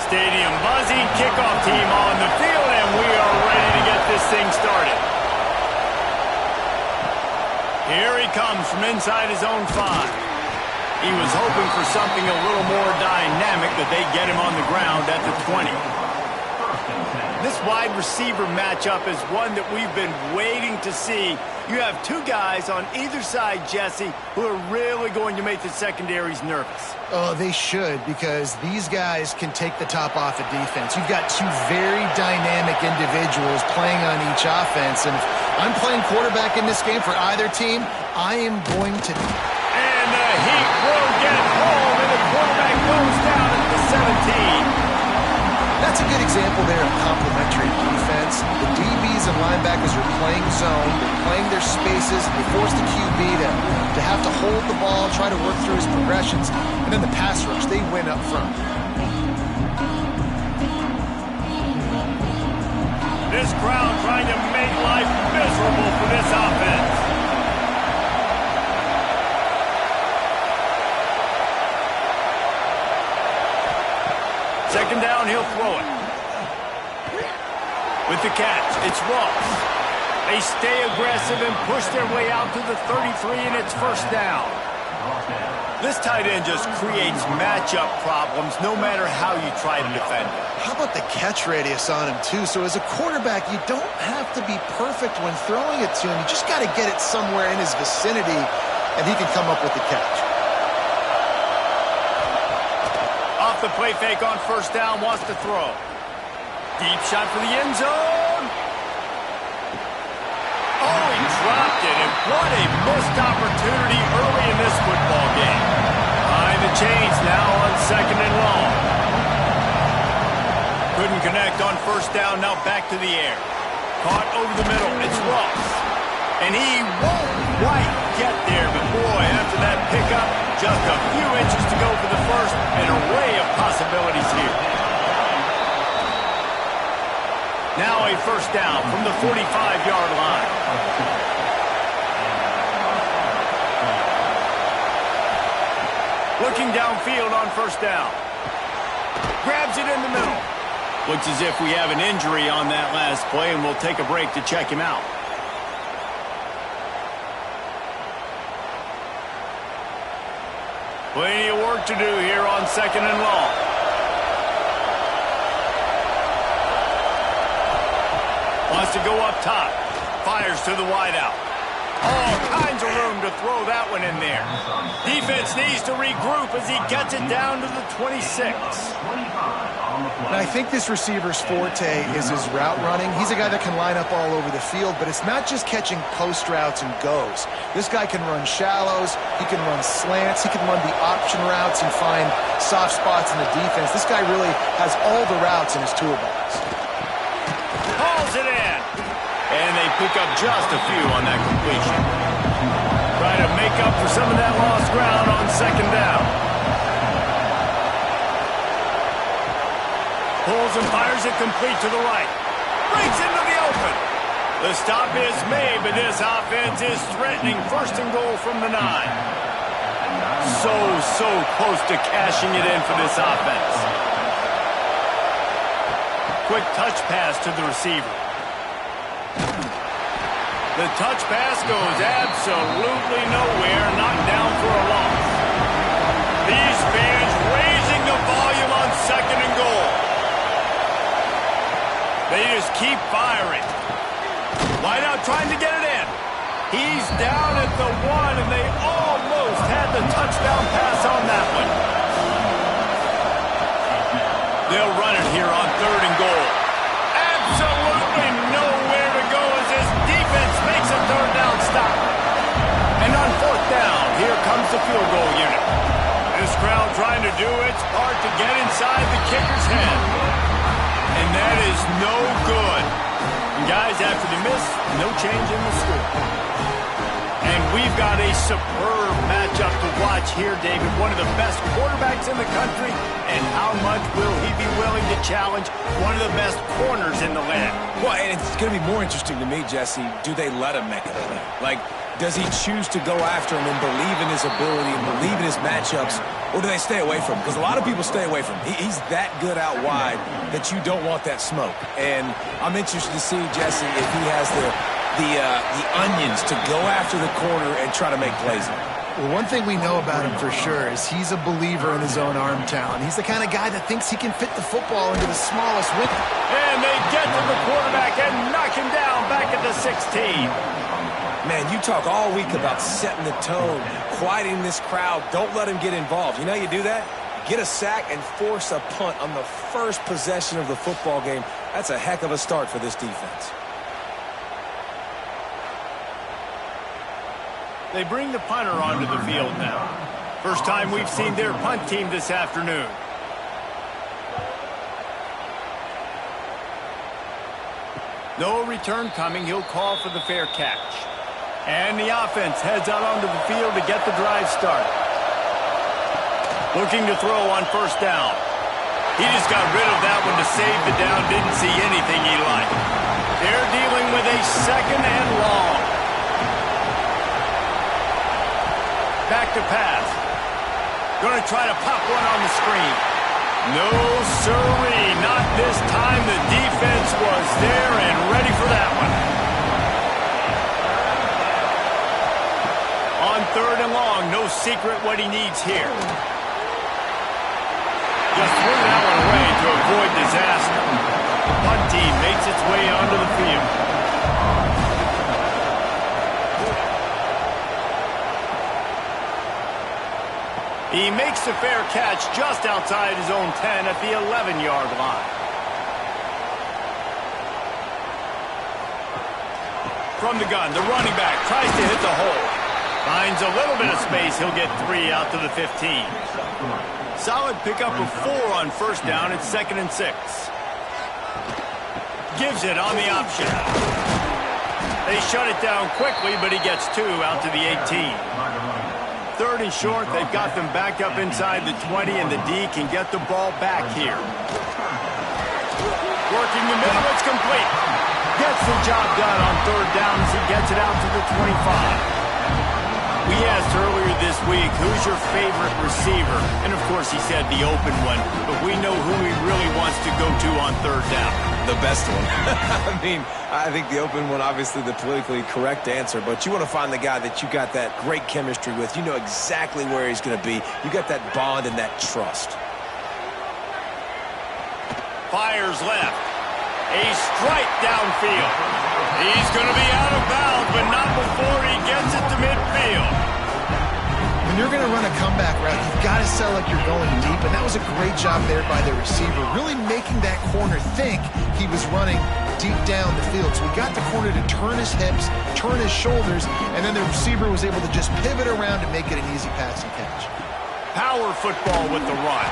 stadium buzzing. Kickoff team on the field, and we are ready to get this thing started. Here he comes from inside his own 5. He was hoping for something a little more dynamic, but they get him on the ground at the 20. This wide receiver matchup is one that we've been waiting to see. You have two guys on either side, Jesse, who are really going to make the secondaries nervous. Oh, they should, because these guys can take the top off of defense. You've got two very dynamic individuals playing on each offense, and if I'm playing quarterback in this game for either team, I am going to... And the Heat will get home, and the quarterback goes down at the 17. That's a good example there of complementary defense. The DBs and linebackers are playing zone, they're playing their spaces, they force the QB to have to hold the ball, try to work through his progressions, and then the pass rush, they win up front. This crowd trying to make life miserable for this offense. Second down, he'll throw it. With the catch, it's Ross. They stay aggressive and push their way out to the 33, and it's first down. This tight end just creates matchup problems no matter how you try to defend it. How about the catch radius on him, too? So as a quarterback, you don't have to be perfect when throwing it to him. You just got to get it somewhere in his vicinity, and he can come up with the catch. Off the play fake on first down, wants to throw. Deep shot for the end zone. Oh, he dropped it, and what a missed opportunity early in this football game. Behind the chains now on second and long. Couldn't connect on first down, now back to the air. Caught over the middle, it's Ross. And he won't quite get there, but boy, after that pickup, just a few inches to go for the first, an array of possibilities here. Now a first down from the 45-yard line. Looking downfield on first down. Grabs it in the middle. Looks as if we have an injury on that last play, and we'll take a break to check him out. Plenty of work to do here on second and long. Wants to go up top. Fires to the wideout. All kinds of room to throw that one in there. Defense needs to regroup as he gets it down to the 26. And I think this receiver's forte is his route running. He's a guy that can line up all over the field, but it's not just catching post routes and goes. This guy can run shallows, he can run slants, he can run the option routes and find soft spots in the defense. This guy really has all the routes in his toolbox. Hauls it in. And they pick up just a few on that completion. Try to make up for some of that lost ground on second down. Pulls and fires it complete to the right. Breaks into the open. The stop is made, but this offense is threatening first and goal from the 9. So close to cashing it in for this offense. Quick touch pass to the receiver. The touch pass goes absolutely nowhere, knocked down for a loss. These fans raising the volume on second and goal. They just keep firing. Wideout trying to get it in. He's down at the 1, and they almost had the touchdown pass on that one. They'll run it here on third and goal. Absolutely nowhere to go as this defense makes a third down stop. And on fourth down, here comes the field goal unit. This crowd trying to do its part to get inside the kicker's head. And that is no good. And guys, after the miss, no change in the score. And we've got a superb matchup to watch here, David. One of the best quarterbacks in the country. And how much will he be willing to challenge one of the best corners in the land? Well, and it's going to be more interesting to me, Jesse, do they let him make a play? Like, does he choose to go after him and believe in his ability and believe in his matchups, or do they stay away from him? Because a lot of people stay away from him. He's that good out wide that you don't want that smoke. And I'm interested to see, Jesse, if he has the onions to go after the corner and try to make plays. Well, one thing we know about him for sure is he's a believer in his own arm talent. He's the kind of guy that thinks he can fit the football into the smallest window. And they get to the quarterback and knock him down back at the 16. Man, you talk all week about setting the tone, quieting this crowd. Don't let him get involved. You know how you do that? Get a sack and force a punt on the first possession of the football game. That's a heck of a start for this defense. They bring the punter onto the field now. First time we've seen their punt team this afternoon. No return coming. He'll call for the fair catch. And the offense heads out onto the field to get the drive started. Looking to throw on first down. He just got rid of that one to save the down. Didn't see anything he liked. They're dealing with a second and long. Back to pass. Going to try to pop one on the screen. No, sirree. Not this time. The defense was there and ready for that one. On third and long, no secret what he needs here. Just threw that one away to avoid disaster. The punt team makes its way onto the field. He makes the fair catch just outside his own 10 at the 11-yard line. From the gun, the running back tries to hit the hole. Finds a little bit of space. He'll get 3 out to the 15. Solid pickup of 4 on first down. It's 2nd and 6. Gives it on the option. They shut it down quickly, but he gets 2 out to the 18. Third and short, they've got them back up inside the 20, and the D can get the ball back here. Working the middle, it's complete. Gets the job done on third down as he gets it out to the 25. We asked earlier this week, who's your favorite receiver? And of course he said the open one, but we know who he really wants to go to on third down. The best one. I mean, I think the open one, obviously the politically correct answer, but you want to find the guy that you got that great chemistry with. You know exactly where he's going to be. You got that bond and that trust. Fires left. A strike downfield. He's going to be out of bounds, but not before he gets it to midfield. When you're going to run a comeback route, you've got to sell like you're going deep, and that was a great job there by the receiver, really making that corner think he was running deep down the field. So we got the corner to turn his hips, turn his shoulders, and then the receiver was able to just pivot around and make it an easy passing catch. Power football with the run.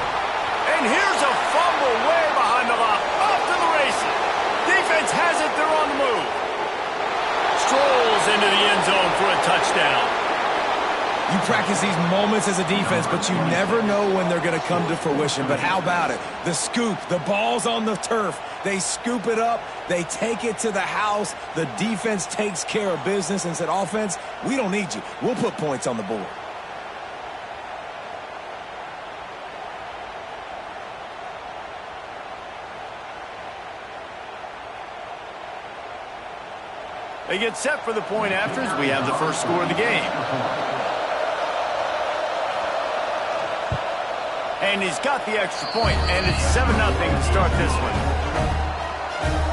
And here's a fumble way behind the line. Off to the races. Defense has it. They're on the move. Strolls into the end zone for a touchdown. You practice these moments as a defense, but you never know when they're going to come to fruition. But how about it? The scoop, the ball's on the turf. They scoop it up. They take it to the house. The defense takes care of business and said, offense, we don't need you. We'll put points on the board. They get set for the point after as we have the first score of the game. And he's got the extra point, and it's 7-0 to start this one.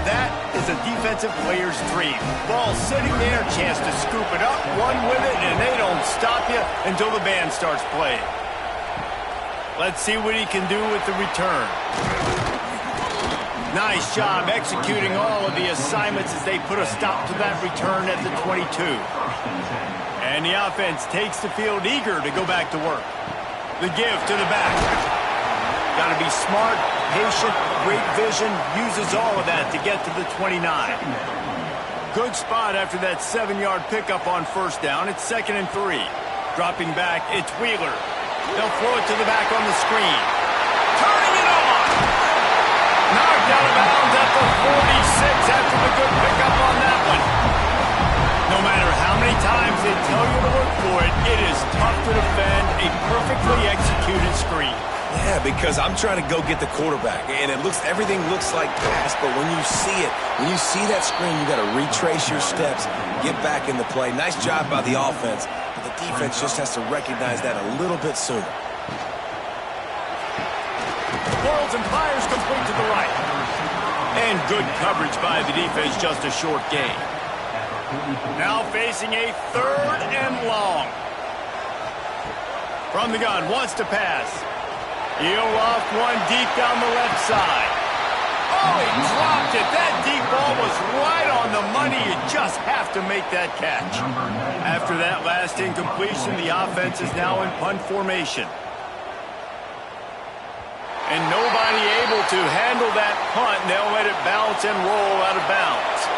That is a defensive player's dream. Ball sitting there, chance to scoop it up, run with it, and they don't stop you until the band starts playing. Let's see what he can do with the return. Nice job executing all of the assignments as they put a stop to that return at the 22. And the offense takes the field eager to go back to work. The give to the back. Got to be smart, patient, great vision, uses all of that to get to the 29. Good spot after that 7-yard pickup on first down. It's 2nd and 3. Dropping back, it's Wheeler. They'll throw it to the back on the screen. Turning it on! Knocked out of bounds at the 46 after the good pickup on that one. No matter how many times they tell you to look for it, it is tough to defend a perfectly executed screen. Yeah, because I'm trying to go get the quarterback, and everything looks like pass, but when you see that screen, you got to retrace your steps, get back in the play. Nice job by the offense, but the defense just has to recognize that a little bit sooner. Whirls and fires complete to the right. And good coverage by the defense, just a short gain. Now facing a 3rd and long. From the gun, wants to pass. He'll loft one deep down the left side. Oh, he dropped it. That deep ball was right on the money. You just have to make that catch. After that last incompletion, the offense is now in punt formation. And nobody able to handle that punt. They'll let it bounce and roll out of bounds.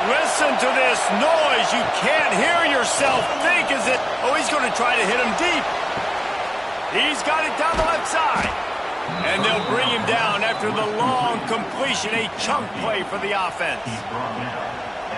Listen to this noise. You can't hear yourself think. Oh, he's going to try to hit him deep. He's got it down the left side. And they'll bring him down after the long completion, a chunk play for the offense.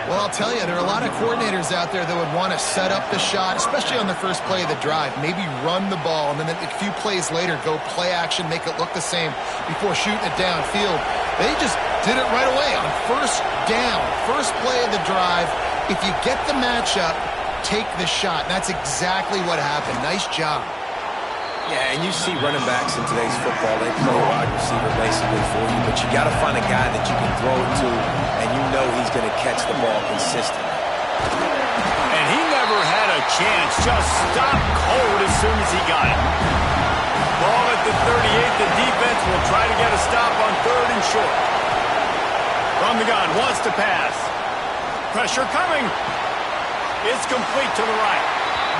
Well, I'll tell you, there are a lot of coordinators out there that would want to set up the shot, especially on the first play of the drive, maybe run the ball, and then a few plays later go play action, make it look the same before shooting it downfield. They just did it right away on first down, first play of the drive. If you get the matchup, take the shot. And that's exactly what happened. Nice job. Yeah, and you see running backs in today's football, they play a wide receiver basically for you, but you got to find a guy that you can throw it to, and you know he's going to catch the ball consistently. And he never had a chance, just stopped cold as soon as he got it. Ball at the 38, the defense will try to get a stop on 3rd and short. From the gun, wants to pass. Pressure coming. It's complete to the right.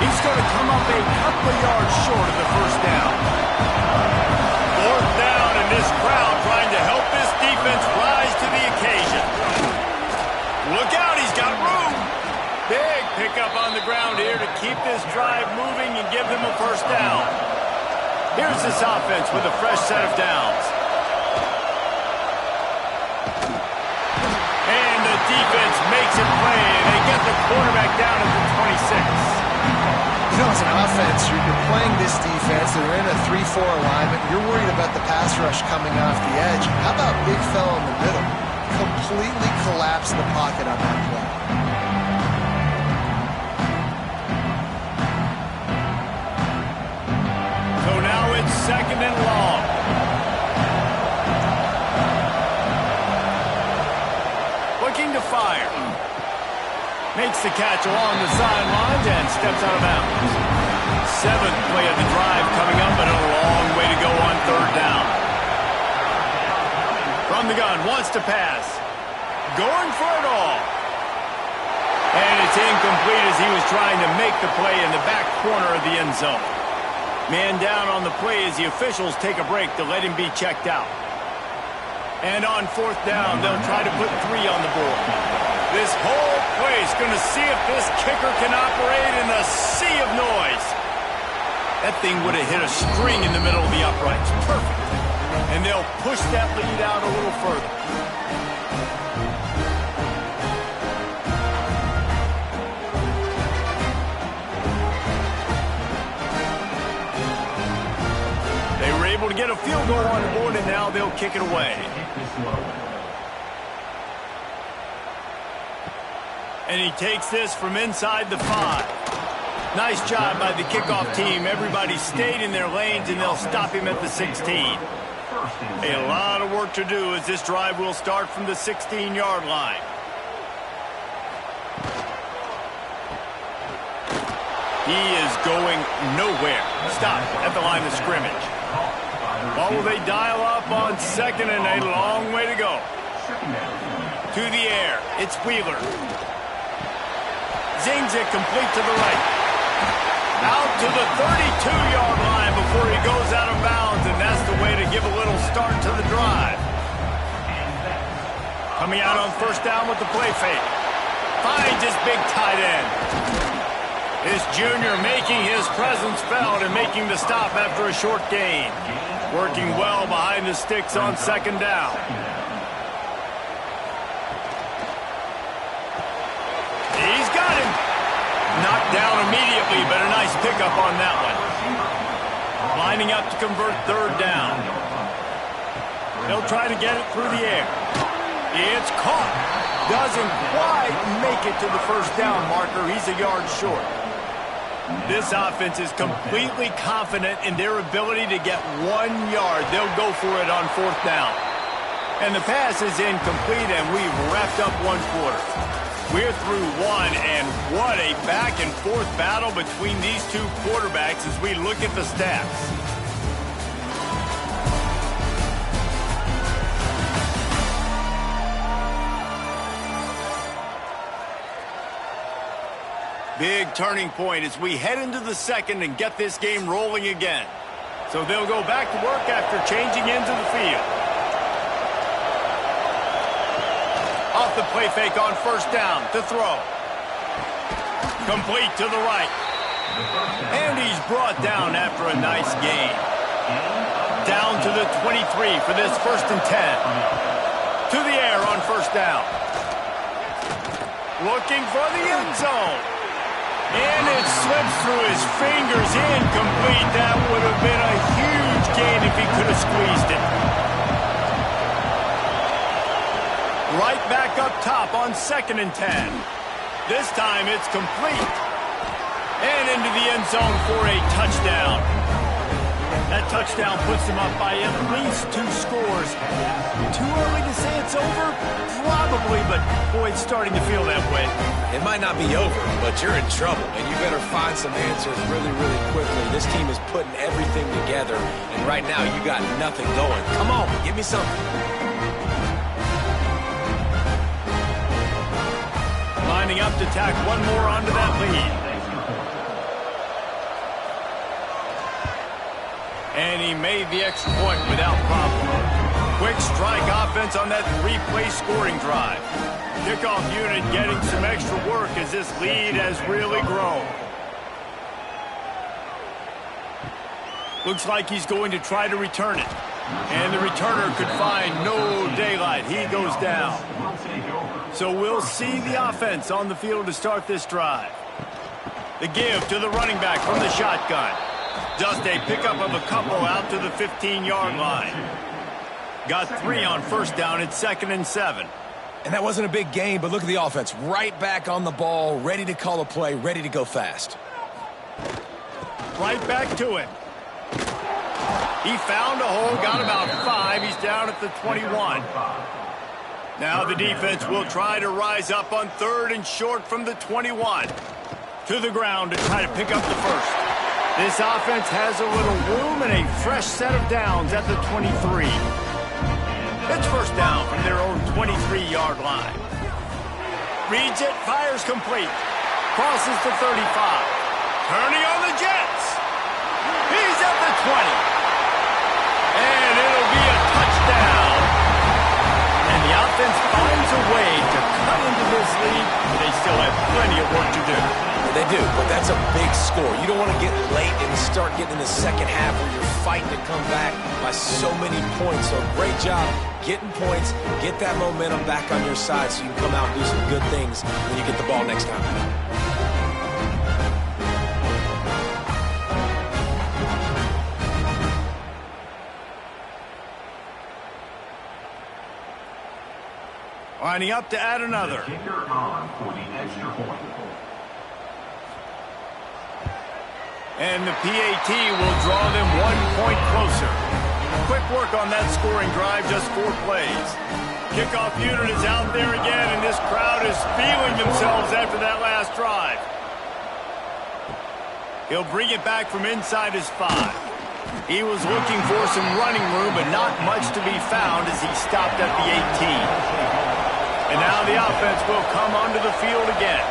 He's going to come up a couple of yards short of the first down. 4th down, and this crowd trying to help this defense rise to the occasion. Look out, he's got room. Big pickup on the ground here to keep this drive moving and give them a first down. Here's this offense with a fresh set of downs. And the defense makes it play, and they get the quarterback down at the 26. You know, as an offense, you're playing this defense, they're in a 3-4 alignment, you're worried about the pass rush coming off the edge. How about big fella in the middle? Completely collapse the pocket on that play. So now it's 2nd and long. Looking to fire. Makes the catch along the sidelines and steps out of bounds. 7th play of the drive coming up, but a long way to go on 3rd down. From the gun, wants to pass. Going for it all. And it's incomplete as he was trying to make the play in the back corner of the end zone. Man down on the play as the officials take a break to let him be checked out. And on 4th down, they'll try to put 3 on the board. This whole place going to see if this kicker can operate in a sea of noise. That thing would have hit a string in the middle of the uprights. Perfect. And they'll push that lead out a little further. They were able to get a field goal on the board, and now they'll kick it away. And he takes this from inside the 5. Nice job by the kickoff team. Everybody stayed in their lanes, and they'll stop him at the 16. A lot of work to do as this drive will start from the 16-yard line. He is going nowhere. Stop at the line of scrimmage. Ball will they dial up on 2nd and a long way to go. To the air. It's Wheeler. Zings it complete to the right. Out to the 32-yard line before he goes out of bounds, and that's the way to give a little start to the drive. Coming out on 1st down with the play fake. Finds his big tight end. His junior making his presence felt and making the stop after a short gain. Working well behind the sticks on second down. He's got him. Knocked down immediately, but a nice pickup on that one. Lining up to convert third down. He'll try to get it through the air. It's caught. Doesn't quite make it to the first down marker. He's a yard short. This offense is completely confident in their ability to get 1 yard. They'll go for it on fourth down. And the pass is incomplete, and we've wrapped up one quarter. We're through one, and what a back-and-forth battle between these two quarterbacks as we look at the stats. Big turning point as we head into the second and get this game rolling again. So they'll go back to work after changing into the field. Off the play fake on first down to throw. Complete to the right. And he's brought down after a nice gain. Down to the 23 for this 1st and 10. To the air on first down. Looking for the end zone. And it slips through his fingers, incomplete. That would have been a huge gain if he could have squeezed it. Right back up top on 2nd and 10. This time it's complete. And into the end zone for a touchdown. That touchdown puts them up by at least 2 scores. Too early to say it's over? Probably, but boy, it's starting to feel that way. It might not be over, but you're in trouble, and you better find some answers really, really quickly. This team is putting everything together, and right now you got nothing going. Come on, give me something. Lining up to tack one more onto that lead. And he made the extra point without problem. Quick strike offense on that 3-play scoring drive. Kickoff unit getting some extra work as this lead has really grown. Looks like he's going to try to return it. And the returner could find no daylight. He goes down. So we'll see the offense on the field to start this drive. The give to the running back from the shotgun. Just a pickup of a couple out to the 15-yard line. Got 3 on first down at 2nd and 7. And that wasn't a big gain, but look at the offense. Right back on the ball, ready to call a play, ready to go fast. Right back to him. He found a hole, got about 5. He's down at the 21. Now the defense will try to rise up on 3rd and short from the 21. To the ground to try to pick up the first. This offense has a little room and a fresh set of downs at the 23. It's first down from their own 23-yard line. Reads it, fires complete. Crosses the 35. Turning on the Jets. He's at the 20. And it'll be a touchdown. And the offense finds a way to cut into this lead. They still have plenty of work to do. They do, but that's a big score. You don't want to get late and start getting in the second half where you're fighting to come back by so many points. So great job getting points, get that momentum back on your side so you can come out and do some good things when you get the ball next time. Lining up to add another. And the PAT will draw them 1 point closer. Quick work on that scoring drive, just 4 plays. Kickoff unit is out there again, and this crowd is feeling themselves after that last drive. He'll bring it back from inside his 5. He was looking for some running room, but not much to be found as he stopped at the 18. And now the offense will come onto the field again.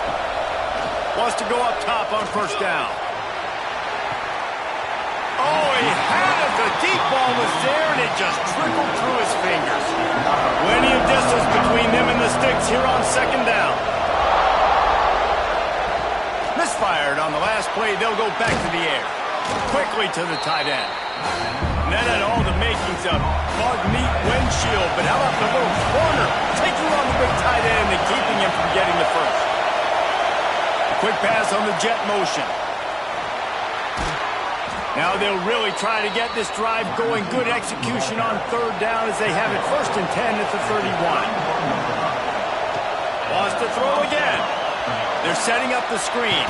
Wants to go up top on first down. Oh, he had it. The deep ball was there, and it just trickled through his fingers. Plenty of distance between them and the sticks here on second down. play, they'll go back to the air. Quickly to the tight end. And that had all the makings of bug meat windshield, but how about the little corner taking on the big tight end and keeping him from getting the first? Quick pass on the jet motion. Now they'll really try to get this drive going. Good execution on third down as they have it 1st and 10 at the 31. Wants to throw again. They're setting up the screen.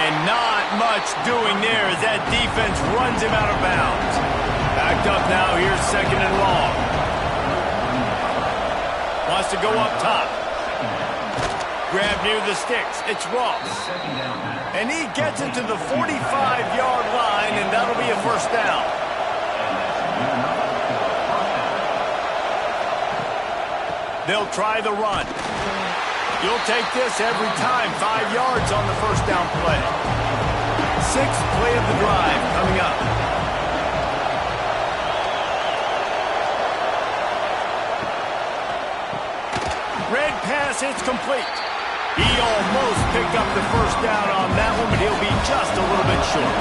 And not much doing there as that defense runs him out of bounds. Backed up now. Here's 2nd and long. Wants to go up top. Grab near the sticks. It's Ross. And he gets it to the 45-yard line, and that'll be a 1st down. They'll try the run. You'll take this every time. 5 yards on the 1st down play. 6th play of the drive coming up. Red pass, it's complete. He almost picked up the 1st down on that one, but he'll be just a little bit short.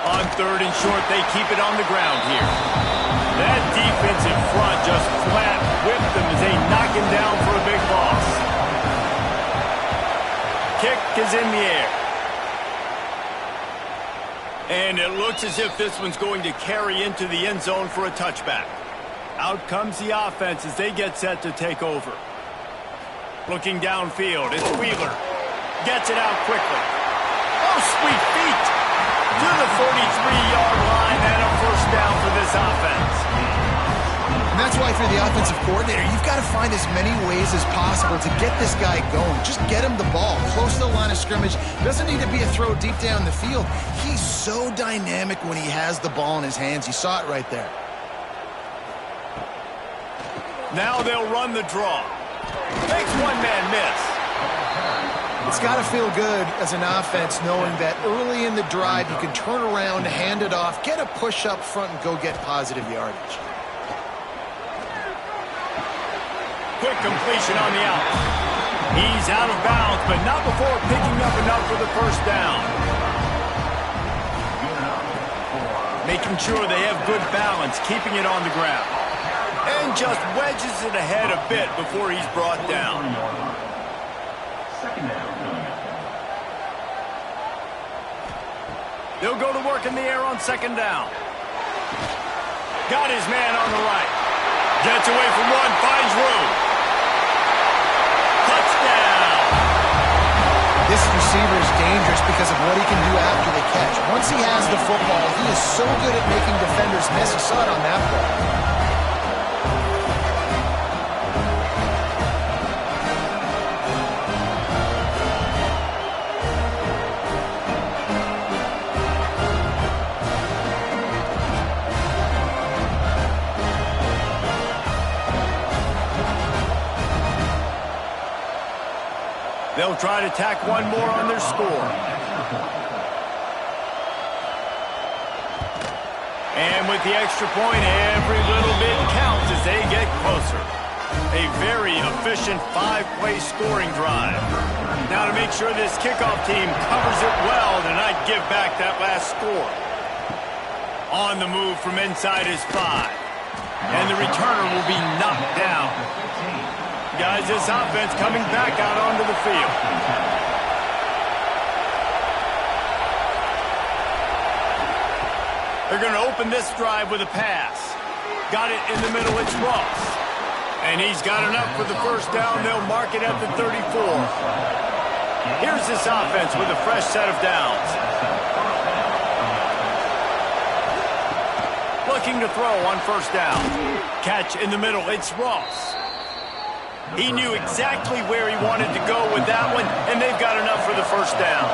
On 3rd and short, they keep it on the ground here. That defensive front just flat whipped them as they knock him down for a big loss. Kick is in the air. And it looks as if this one's going to carry into the end zone for a touchback. Out comes the offense as they get set to take over. Looking downfield, it's Wheeler. Gets it out quickly. Oh, sweet feet! To the 43-yard line and a 1st down for this offense. And that's why, if you're the offensive coordinator, you've got to find as many ways as possible to get this guy going. Just get him the ball close to the line of scrimmage. Doesn't need to be a throw deep down the field. He's so dynamic when he has the ball in his hands. You saw it right there. Now they'll run the draw. Makes one man miss. It's got to feel good as an offense knowing that early in the drive you can turn around, hand it off, get a push up front, and go get positive yardage. Quick completion on the out. He's out of bounds, but not before picking up enough for the 1st down. Making sure they have good balance, keeping it on the ground. And just wedges it ahead a bit before he's brought down. They'll go to work in the air on 2nd down. Got his man on the right. Gets away from one, finds room. Touchdown! This receiver is dangerous because of what he can do after the catch. Once he has the football, he is so good at making defenders miss. You saw it on that play. They'll try to tack one more on their score. And with the extra point, every little bit counts as they get closer. A very efficient 5-play scoring drive. Now to make sure this kickoff team covers it well to not give back that last score. On the move from inside his 5. And the returner will be knocked down. Guys, this offense coming back out onto the field. They're going to open this drive with a pass. Got it in the middle, it's Ross. And he's got enough for the 1st down. They'll mark it at the 34. Here's this offense with a fresh set of downs. Looking to throw on 1st down. Catch in the middle, it's Ross. He knew exactly where he wanted to go with that one, and they've got enough for the 1st down.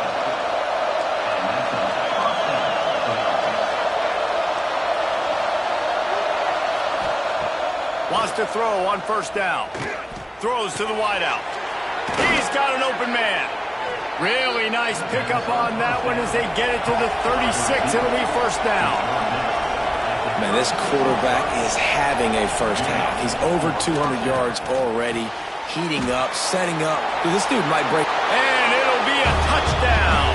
Wants to throw on 1st down. Throws to the wideout. He's got an open man. Really nice pickup on that one as they get it to the 36. It'll be 1st down. Man, this quarterback is having a 1st half. He's over 200 yards already. heating up, setting up. Dude, this dude might break. And it'll be a touchdown.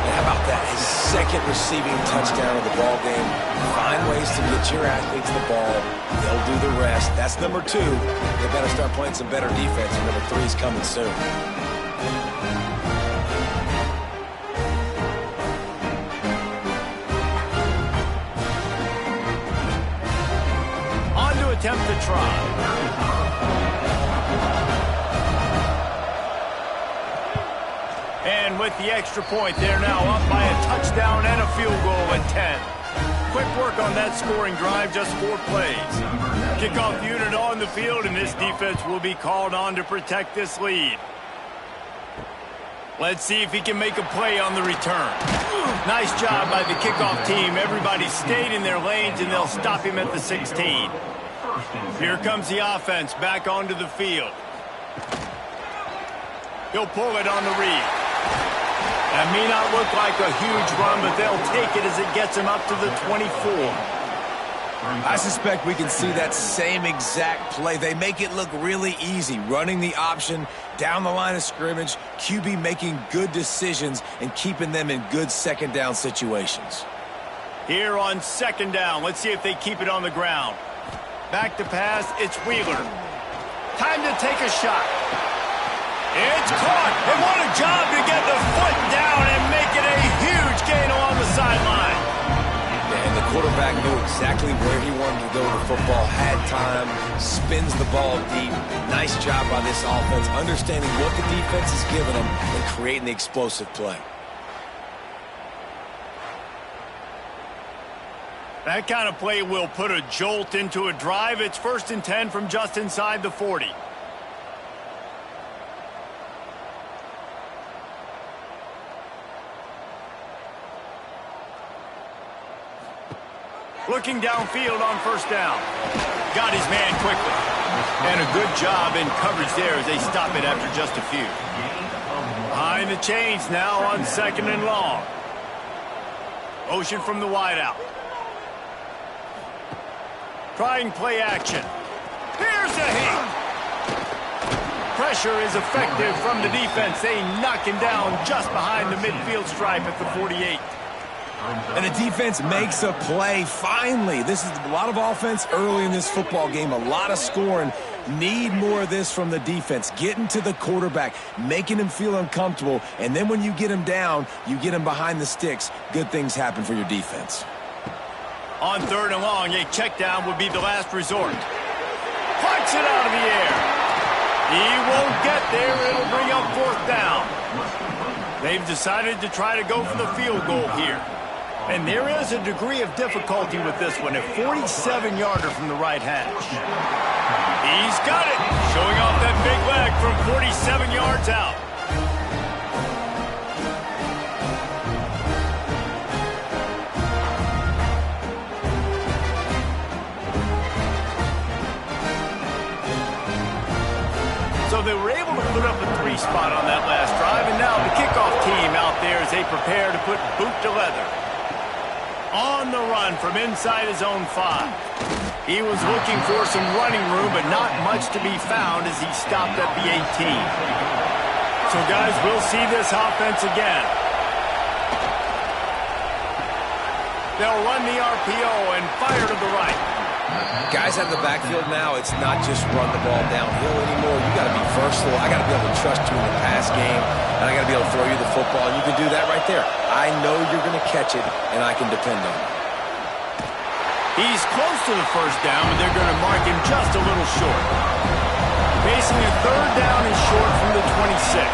And how about that? His second receiving touchdown of the ball game. Find ways to get your athletes the ball. They'll do the rest. That's number 2. They better start playing some better defense, and number 3 is coming soon. On to attempt to try. And with the extra point, they're now up by a touchdown and a field goal at 10. Quick work on that scoring drive, just 4 plays. Kickoff unit on the field, and this defense will be called on to protect this lead. Let's see if he can make a play on the return. Nice job by the kickoff team. Everybody stayed in their lanes, and they'll stop him at the 16. Here comes the offense back onto the field. He'll pull it on the read. That may not look like a huge run, but they'll take it as it gets him up to the 24. I suspect we can see that same exact play. They make it look really easy, running the option down the line of scrimmage, QB making good decisions and keeping them in good second down situations. Here on second down, let's see if they keep it on the ground. Back to pass, it's Wheeler. Time to take a shot. It's caught. And what a job to get the foot down and make it a huge gain along the sideline. And the quarterback knew exactly where he wanted to go with the football, had time, spins the ball deep. Nice job by this offense, understanding what the defense is giving them and creating the explosive play. That kind of play will put a jolt into a drive. It's 1st and 10 from just inside the 40. Looking downfield on 1st down. Got his man quickly. And a good job in coverage there as they stop it after just a few. Behind the chains now on 2nd and long. Motion from the wideout. Trying play action. Here's a hit. Pressure is effective from the defense. They knock him down just behind the midfield stripe at the 48. And the defense makes a play, finally. This is a lot of offense early in this football game, a lot of scoring. Need more of this from the defense. Getting to the quarterback, making him feel uncomfortable, and then when you get him down, you get him behind the sticks. Good things happen for your defense. On 3rd and long, a check down would be the last resort. Plucks it out of the air. He won't get there. It'll bring up 4th down. They've decided to try to go for the field goal here. And there is a degree of difficulty with this one, a 47-yarder from the right hash. He's got it, showing off that big leg from 47 yards out. So they were able to put up a 3 spot on that last drive, and now the kickoff team out there as they prepare to put boot to leather. On the run from inside his own 5. He was looking for some running room, but not much to be found as he stopped at the 18. So, guys, we'll see this offense again. They'll run the RPO and fire to the right. Guys out of the backfield now, it's not just run the ball downhill anymore. You got to be versatile. I got to be able to trust you in the pass game, and I got to be able to throw you the football, and you can do that right there. I know you're going to catch it, and I can depend on it. He's close to the 1st down, but they're going to mark him just a little short. Facing a 3rd down and short from the 26.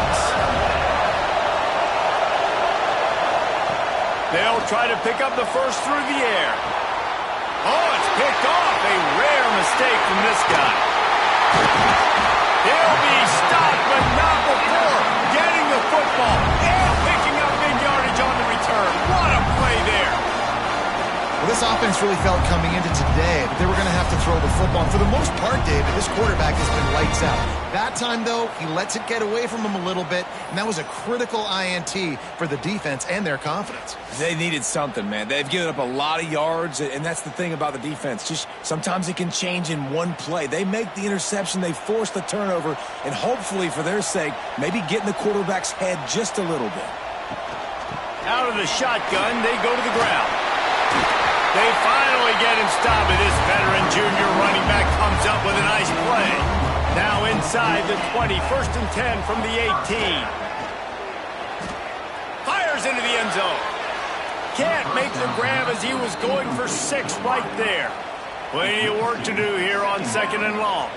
They'll try to pick up the first through the air. Oh, it's picked off. A rare mistake from this guy. He'll be stopped, but not before getting the football and picking up big yardage on the return. What a play there. Well, this offense really felt coming into today that they were going to have to throw the football. And for the most part, David, this quarterback has been lights out. That time, though, he lets it get away from him a little bit, and that was a critical INT for the defense and their confidence. They needed something, man. They've given up a lot of yards, and that's the thing about the defense. Just sometimes it can change in one play. They make the interception, they force the turnover, and hopefully, for their sake, maybe get in the quarterback's head just a little bit. Out of the shotgun, they go to the ground. They finally get him stopped, and this veteran junior running back comes up with a nice play. Now inside the 20, 1st and 10 from the 18. Fires into the end zone. Can't make the grab as he was going for 6 right there. Plenty of work to do here on 2nd and long.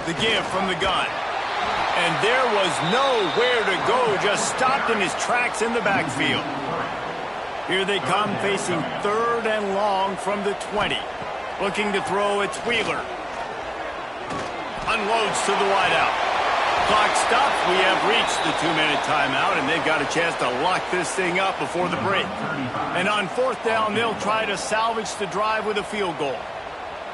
The give from the gun. And there was nowhere to go, just stopped in his tracks in the backfield. Here they come facing 3rd and long from the 20. Looking to throw, it's Wheeler. Unloads to the wideout. Clock stops. We have reached the 2-minute timeout, and they've got a chance to lock this thing up before the break. And on 4th down, they'll try to salvage the drive with a field goal.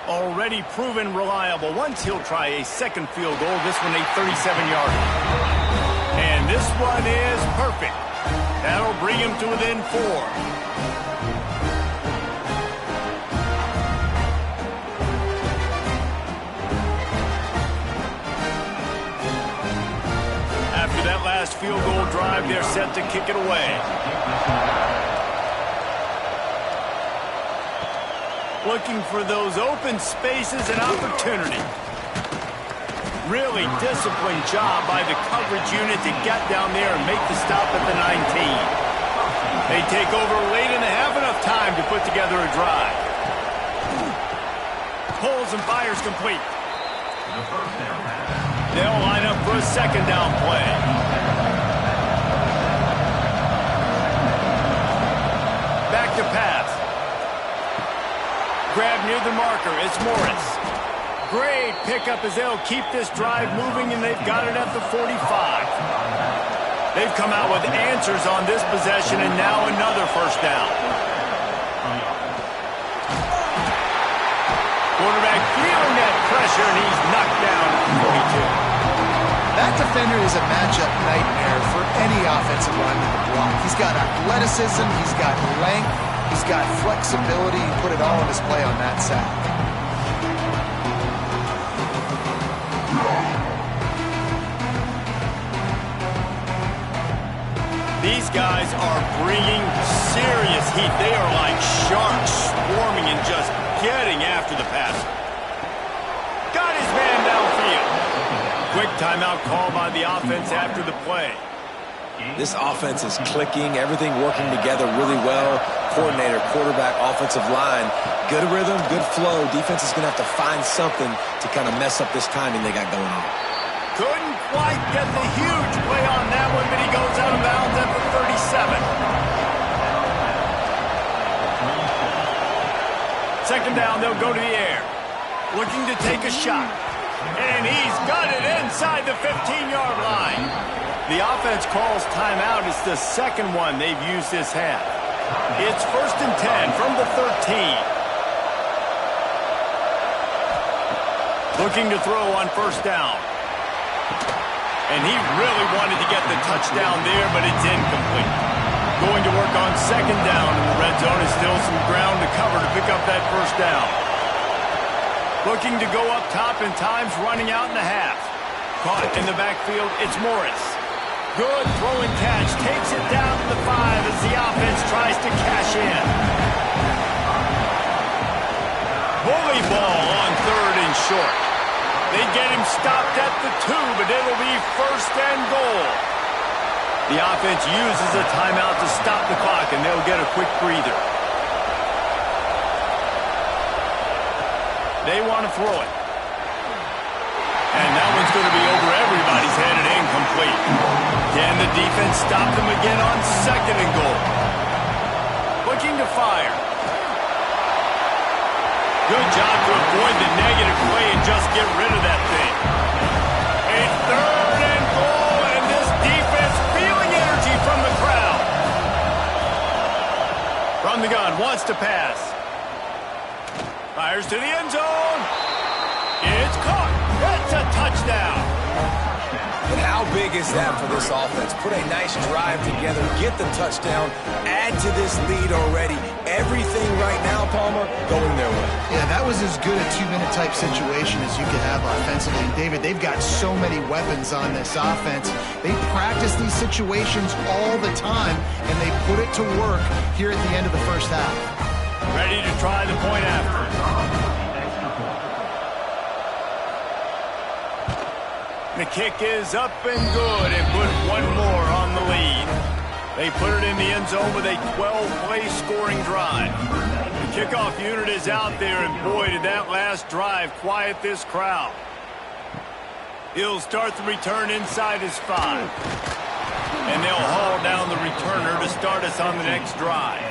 Already proven reliable. Once he'll try a 2nd field goal, this one a 37-yarder. And this one is perfect. That'll bring him to within 4. After that last field goal drive, they're set to kick it away. Looking for those open spaces and opportunity. Really disciplined job by the coverage unit to get down there and make the stop at the 19. They take over late in the half, enough time to put together a drive. Pulls and fires complete. They'll line up for a 2nd down play. Back to pass. Grab near the marker. It's Morris. Great pickup as they'll keep this drive moving, and they've got it at the 45. They've come out with answers on this possession, and now another 1st down. Quarterback feeling that pressure, and he's knocked down at the 42. That defender is a matchup nightmare for any offensive lineman to block. He's got athleticism, he's got length, he's got flexibility. He put it all on display on that sack. These guys are bringing serious heat. They are like sharks swarming and just getting after the passer. Got his man downfield. Quick timeout call by the offense after the play. This offense is clicking, everything working together really well. Coordinator, quarterback, offensive line, good rhythm, good flow. Defense is going to have to find something to kind of mess up this timing they got going on. Couldn't quite get the huge play on that one, but he goes out of bounds at the 37. 2nd down, they'll go to the air. Looking to take a shot. And he's got it inside the 15-yard line. The offense calls timeout. It's the 2nd one they've used this half. It's 1st and 10 from the 13. Looking to throw on 1st down. And he really wanted to get the touchdown there, but it's incomplete. Going to work on 2nd down, and the red zone is still some ground to cover to pick up that 1st down. Looking to go up top, and time's running out in the half. Caught in the backfield, it's Morris. Good throw and catch, takes it down to the 5 as the offense tries to cash in. Bully ball on 3rd and short. They get him stopped at the 2, but it'll be 1st and goal. The offense uses a timeout to stop the clock, and they'll get a quick breather. They want to throw it. And that one's going to be over everybody's head and incomplete. Can the defense stop them again on 2nd and goal? Looking to fire. Good job to avoid the negative play and just get rid of that thing. A 3rd and goal, and this defense feeling energy from the crowd. From the gun, How big is that for this offense? Put a nice drive together, get the touchdown, add to this lead already. Everything right now, Palmer, going their way. Yeah, that was as good a two-minute type situation as you could have offensively. And David, they've got so many weapons on this offense. They practice these situations all the time, and they put it to work here at the end of the first half. Ready to try the point after. The kick is up and good and put one more on the lead. They put it in the end zone with a 12-play scoring drive. The kickoff unit is out there, and boy, did that last drive quiet this crowd. He'll start the return inside his 5. And they'll haul down the returner to start us on the next drive.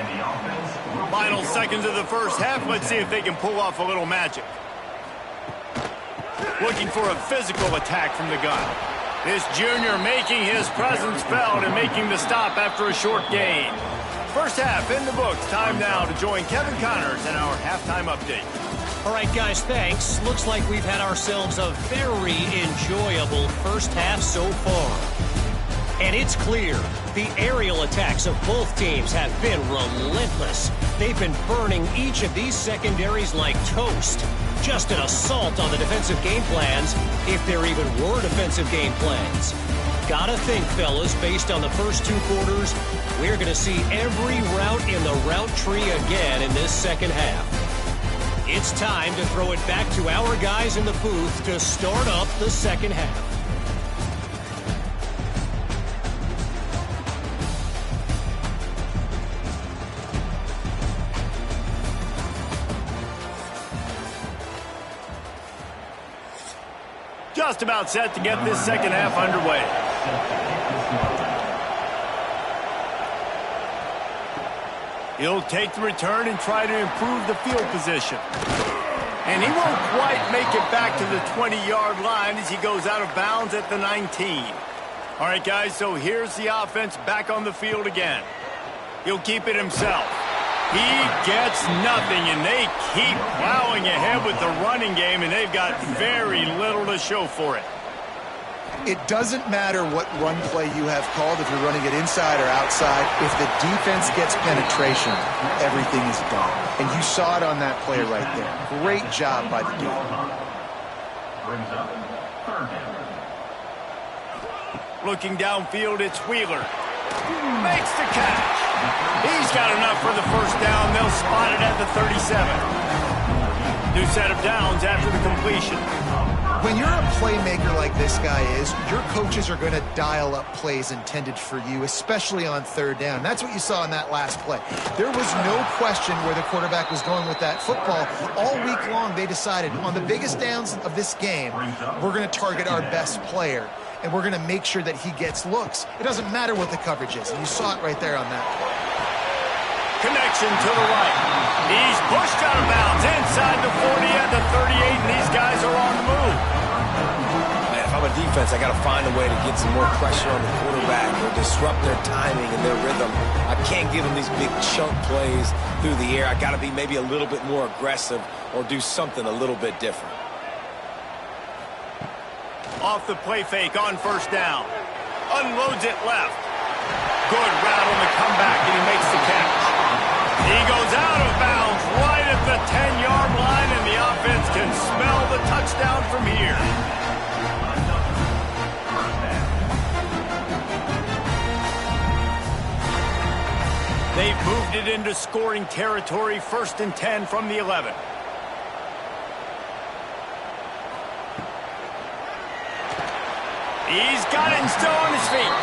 Final seconds of the first half. Let's see if they can pull off a little magic. Looking for a physical attack from the gun. This junior making his presence felt and making the stop after a short gain. First half in the books. Time now to join Kevin Connors in our halftime update. All right, guys, thanks. Looks like we've had ourselves a very enjoyable first half so far. And it's clear the aerial attacks of both teams have been relentless. They've been burning each of these secondaries like toast. Just an assault on the defensive game plans, if there even were defensive game plans. Gotta think, fellas, based on the first 2 quarters, we're going to see every route in the route tree again in this second half. It's time to throw it back to our guys in the booth to start up the second half. Just about set to get this second half underway. He'll take the return and try to improve the field position. And he won't quite make it back to the 20-yard line as he goes out of bounds at the 19. All right, guys, so here's the offense back on the field again. He'll keep it himself. He gets nothing, and they keep plowing ahead with the running game, and they've got very little to show for it. It doesn't matter what run play you have called, if you're running it inside or outside. If the defense gets penetration, everything is done. And you saw it on that play right there. Great job by the defense. Looking downfield, it's Wheeler. Makes the catch. He's got enough for the first down. They'll spot it at the 37. New set of downs after the completion. When you're a playmaker like this guy is, your coaches are going to dial up plays intended for you, especially on third down. That's what you saw in that last play. There was no question where the quarterback was going with that football. All week long, they decided on the biggest downs of this game, we're going to target our best player, and we're going to make sure that he gets looks. It doesn't matter what the coverage is, and you saw it right there on that play. Connection to the right. He's pushed out of bounds inside the 40 at the 38, and these guys are on the move. Man, if I'm a defense, I got to find a way to get some more pressure on the quarterback or disrupt their timing and their rhythm. I can't give them these big chunk plays through the air. I got to be maybe a little bit more aggressive or do something a little bit different. Off the play fake on first down. Unloads it left. Good route on the comeback, and he makes the catch. He goes out of bounds right at the 10-yard line, and the offense can smell the touchdown from here. They've moved it into scoring territory, 1st and 10 from the 11. He's got it and still on his feet.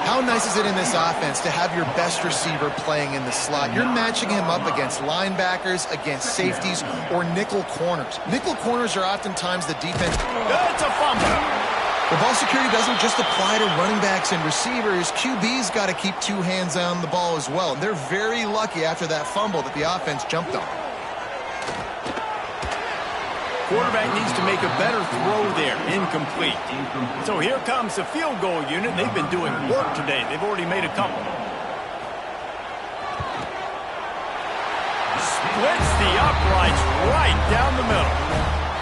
How nice is it in this offense to have your best receiver playing in the slot? You're matching him up against linebackers, against safeties, or nickel corners. Nickel corners are oftentimes the defense. It's a fumble. The ball security doesn't just apply to running backs and receivers. QB's got to keep 2 hands on the ball as well. And they're very lucky after that fumble that the offense jumped on. Quarterback needs to make a better throw there. Incomplete. So here comes the field goal unit. They've been doing work today. They've already made a couple. Splits the uprights right down the middle.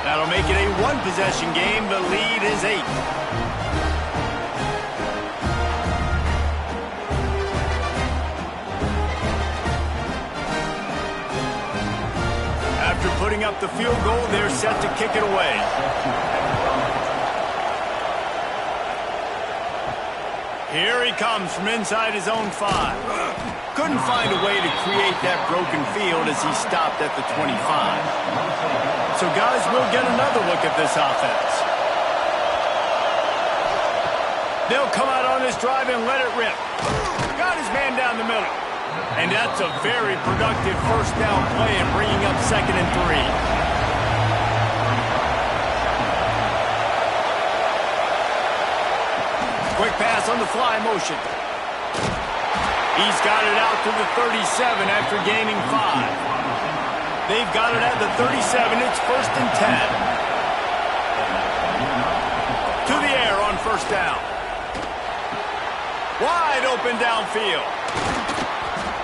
That'll make it a 1-possession game. The lead is 8. setting up the field goal. They're set to kick it away. Here he comes from inside his own 5. Couldn't find a way to create that broken field as he stopped at the 25. So, guys, we'll get another look at this offense. They'll come out on this drive and let it rip. Got his man down the middle. And that's a very productive first down play and bringing up 2nd and 3. Quick pass on the fly motion. He's got it out to the 37 after gaining 5. They've got it at the 37. It's 1st and 10. To the air on first down. Wide open downfield.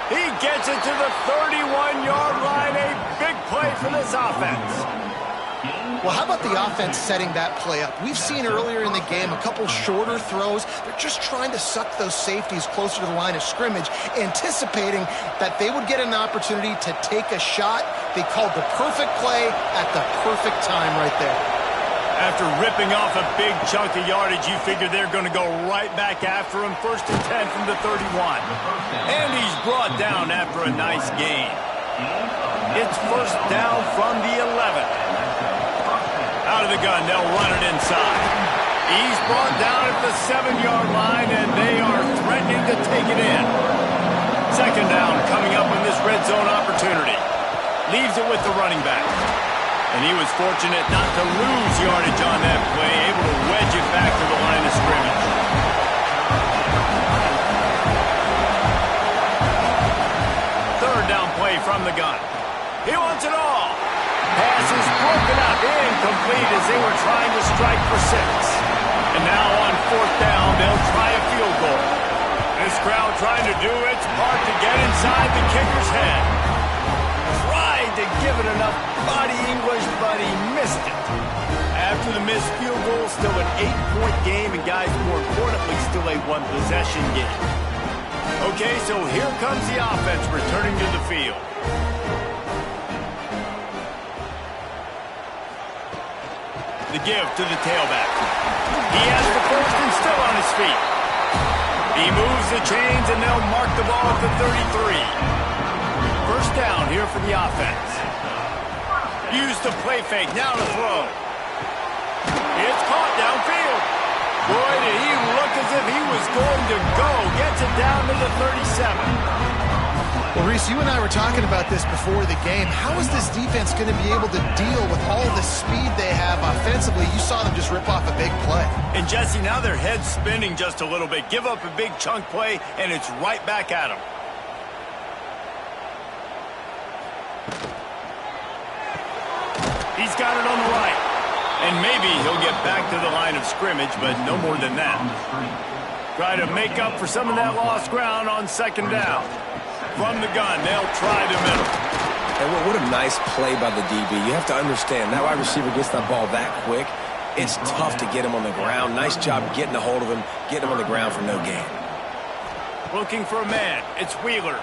He gets it to the 31-yard line. A big play for this offense. Well, how about the offense setting that play up? We've seen earlier in the game a couple shorter throws. They're just trying to suck those safeties closer to the line of scrimmage, anticipating that they would get an opportunity to take a shot. They called the perfect play at the perfect time right there. After ripping off a big chunk of yardage, you figure they're going to go right back after him. 1st and 10 from the 31. And he's brought down after a nice gain. It's 1st down from the 11. Out of the gun, they'll run it inside. He's brought down at the 7-yard line, and they are threatening to take it in. 2nd down coming up in this red zone opportunity. Leaves it with the running back. And he was fortunate not to lose yardage on that play, able to wedge it back to the line of scrimmage. 3rd down play from the gun. He wants it all. Pass is broken up, incomplete as they were trying to strike for 6. And now on 4th down, they'll try a field goal. This crowd trying to do its part to get inside the kicker's head. Tried to give it enough body English, but he missed it. After the missed field goal, still an 8-point game, and guys, more importantly, still a 1-possession game. Okay, so here comes the offense returning to the field. The give to the tailback. He has the first and still on his feet. He moves the chains and they'll mark the ball at the 33. 1st down here for the offense. Use the play fake, now to throw. It's caught downfield. Boy, did he look as if he was going to go. Gets it down to the 37. Well, Reese, you and I were talking about this before the game. How is this defense going to be able to deal with all the speed they have offensively? You saw them just rip off a big play. And, Jesse, now their head's spinning just a little bit. Give up a big chunk play, and it's right back at them. He's got it on the right. And maybe he'll get back to the line of scrimmage, but no more than that. Try to make up for some of that lost ground on 2nd down. From the gun, they'll try the middle. And what a nice play by the DB. You have to understand, that wide receiver gets that ball that quick. It's tough to get him on the ground. Nice job getting a hold of him, getting him on the ground for no gain. Looking for a man. It's Wheeler.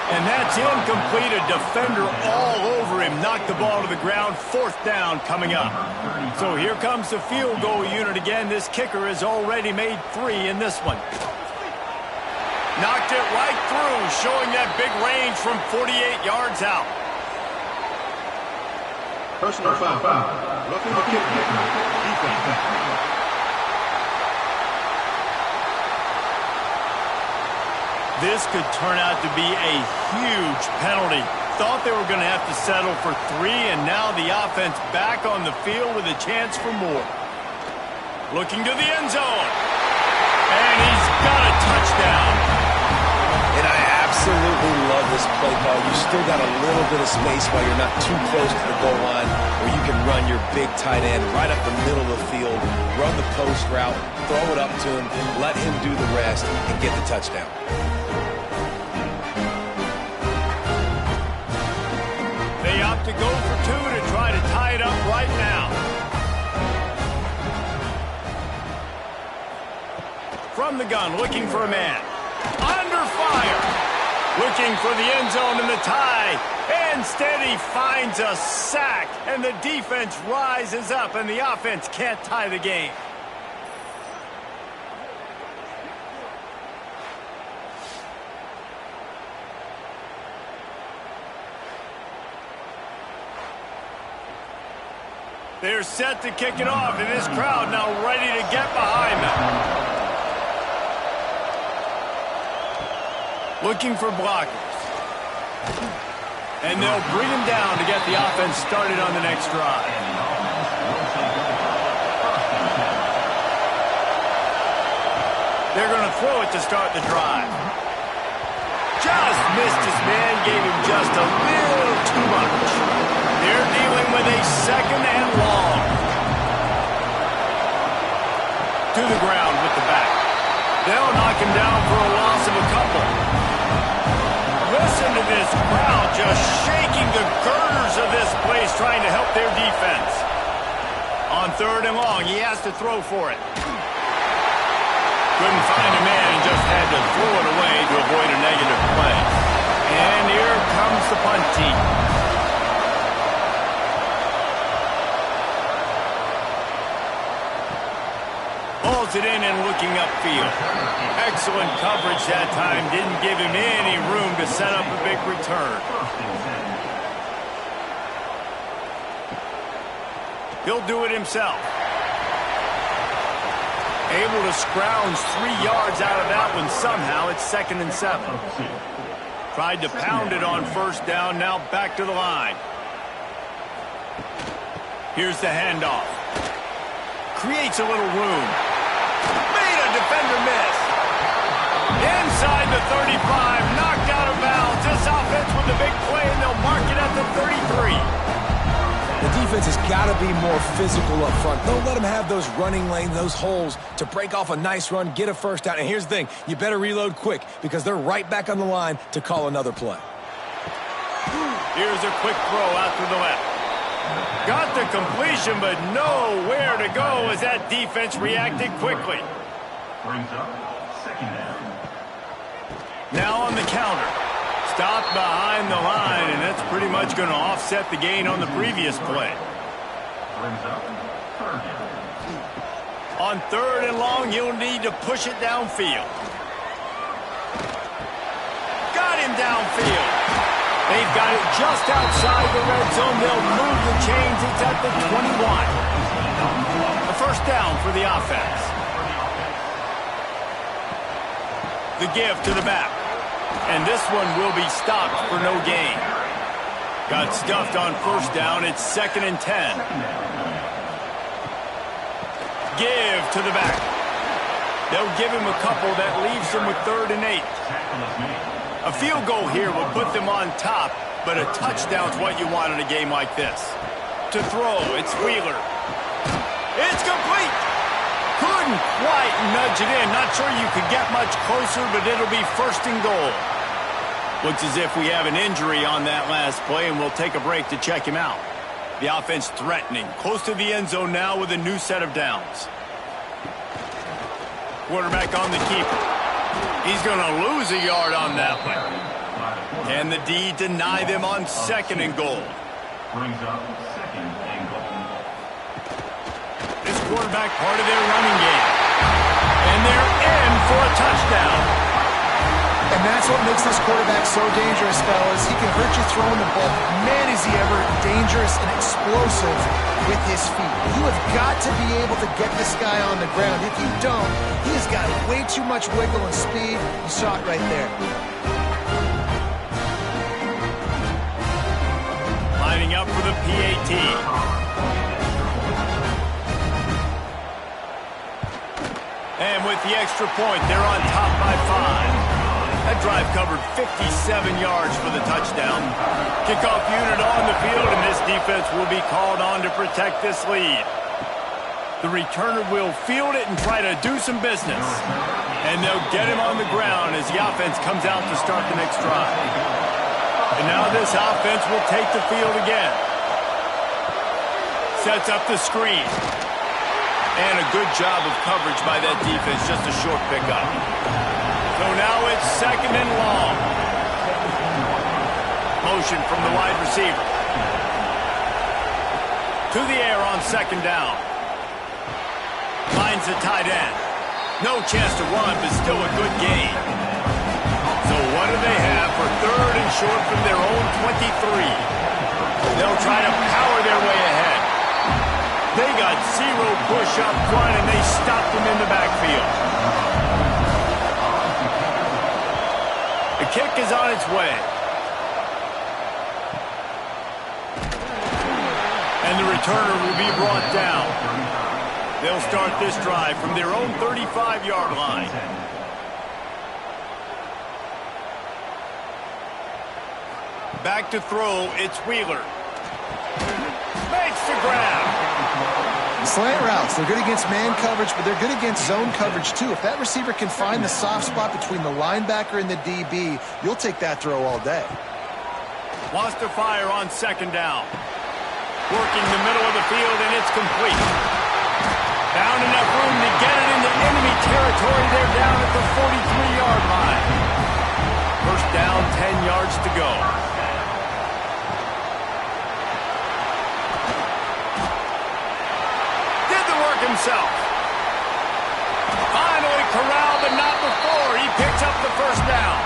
And that's incomplete. A defender all over him. Knocked the ball to the ground. 4th down coming up. So here comes the field goal unit again. This kicker has already made 3 in this one. Knocked it right through, showing that big range from 48 yards out. Personal foul. Roughing the kick. Defense. This could turn out to be a huge penalty. Thought they were going to have to settle for 3, and now the offense back on the field with a chance for more. Looking to the end zone. And he's got a touchdown. And I absolutely love this play call. You still got a little bit of space while you're not too close to the goal line, where you can run your big tight end right up the middle of the field, run the post route, throw it up to him, let him do the rest, and get the touchdown. They opt to go for 2 to try to tie it up right now. From the gun, looking for a man. Under fire. Looking for the end zone, and the tie Instead, he finds a sack, and the defense rises up, and the offense can't tie the game. They're set to kick it off, and this crowd now ready to get behind them. Looking for blockers. And they'll bring him down to get the offense started on the next drive. They're going to throw it to start the drive. Just missed his man, gave him just a little too much. They're dealing with a second and long. To the ground with the back. They'll knock him down for a loss of a couple. Listen to this crowd just shaking the girders of this place trying to help their defense. On third and long, he has to throw for it. Couldn't find a man and just had to throw it away to avoid a negative play. And here comes the punt team. Pulls it in and looking upfield. Excellent coverage that time. Didn't give him any room to set up a big return. He'll do it himself. Able to scrounge 3 yards out of that one somehow. It's 2nd and 7. Tried to pound it on first down. Now back to the line. Here's the handoff. Creates a little room. Made a defender miss. Inside the 35. Knocked out of bounds. This offense with a big play, and they'll mark it at the 33. The defense has got to be more physical up front. Don't let them have those running lanes, those holes to break off a nice run, get a first down. And here's the thing, you better reload quick because they're right back on the line to call another play. Here's a quick throw out to the left. Got the completion, but nowhere to go as that defense reacted quickly. Brings up 2nd down. Now on the counter. Stopped behind the line, and that's pretty much going to offset the gain on the previous play. Brings up 3rd down. On third and long, you'll need to push it downfield. Got him downfield. They've got it just outside the red zone. They'll move the chains. It's at the 21. A first down for the offense. The give to the back. And this one will be stopped for no gain. Got stuffed on first down. It's 2nd and 10. Give to the back. They'll give him a couple. That leaves him with 3rd and 8. A field goal here will put them on top, but a touchdown's what you want in a game like this. To throw, it's Wheeler. It's complete. Couldn't quite nudge it in. Not sure you could get much closer, but it'll be 1st and goal. Looks as if we have an injury on that last play, and we'll take a break to check him out. The offense threatening. Close to the end zone now with a new set of downs. Quarterback on the keeper. He's going to lose a yard on that one. Can the D deny them on 2nd and goal? Brings up 2nd and goal. This quarterback part of their running game. And they're in for a touchdown. And that's what makes this quarterback so dangerous, fellas. He can hurt you throwing the ball. Man, is he ever dangerous and explosive with his feet. You have got to be able to get this guy on the ground. If you don't, he has got way too much wiggle and speed. You saw it right there. Lining up for the PAT. And with the extra point, they're on top by 5. That drive covered 57 yards for the touchdown. Kickoff unit on the field, and this defense will be called on to protect this lead. The returner will field it and try to do some business. And they'll get him on the ground as the offense comes out to start the next drive. And now this offense will take the field again. Sets up the screen. And a good job of coverage by that defense, just a short pickup. So now it's 2nd and long. motion from the wide receiver. To the air on second down. Finds the tight end. No chance to run, but still a good gain. So what do they have for third and short from their own 23? They'll try to power their way ahead. They got zero push up front, and they stopped them in the backfield. The kick is on its way. And the returner will be brought down. They'll start this drive from their own 35-yard line. Back to throw, it's Wheeler. Makes the grab. Slant routes, they're good against man coverage, but they're good against zone coverage too. If that receiver can find the soft spot between the linebacker and the DB, you'll take that throw all day. Wants to fire on second down. Working the middle of the field, and it's complete. Found enough room to get it into enemy territory. They're down at the 43-yard line. First down, 10 yards to go. Did the work himself. Finally corralled, but not before. He picks up the first down.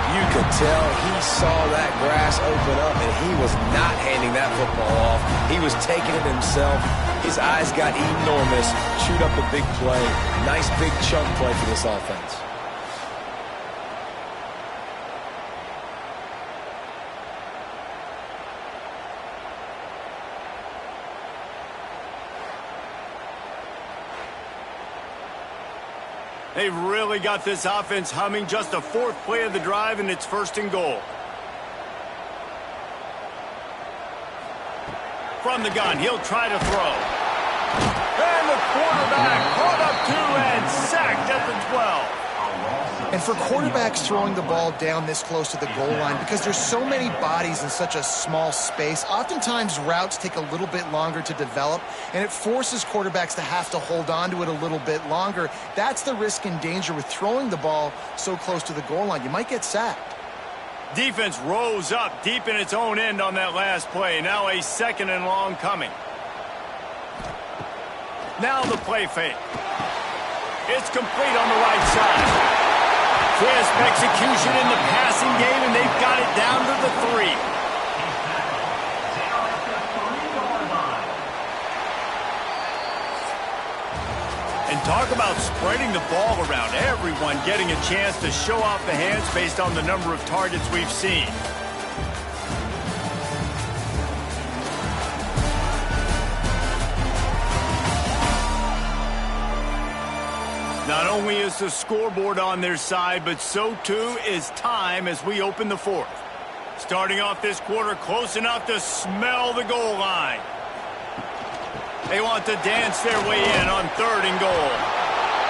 You could tell he saw that grass open up, and he was not handing that football off. He was taking it himself. His eyes got enormous, chewed up a big play. Nice big chunk play for this offense. They've really got this offense humming. Just the fourth play of the drive, and it's first and goal. From the gun, he'll try to throw. And the quarterback caught up two and sacked at the 12. And for quarterbacks throwing the ball down this close to the goal line, because there's so many bodies in such a small space, oftentimes routes take a little bit longer to develop, and it forces quarterbacks to have to hold on to it a little bit longer. That's the risk and danger with throwing the ball so close to the goal line. You might get sacked. Defense rose up deep in its own end on that last play. Now a second and long coming. Now the play fake. It's complete on the right side. Crisp execution in the passing game, and they've got it down to the 3. And talk about spreading the ball around. Everyone getting a chance to show off the hands based on the number of targets we've seen. Not only is the scoreboard on their side, but so too is time as we open the fourth. Starting off this quarter close enough to smell the goal line. They want to dance their way in on third and goal.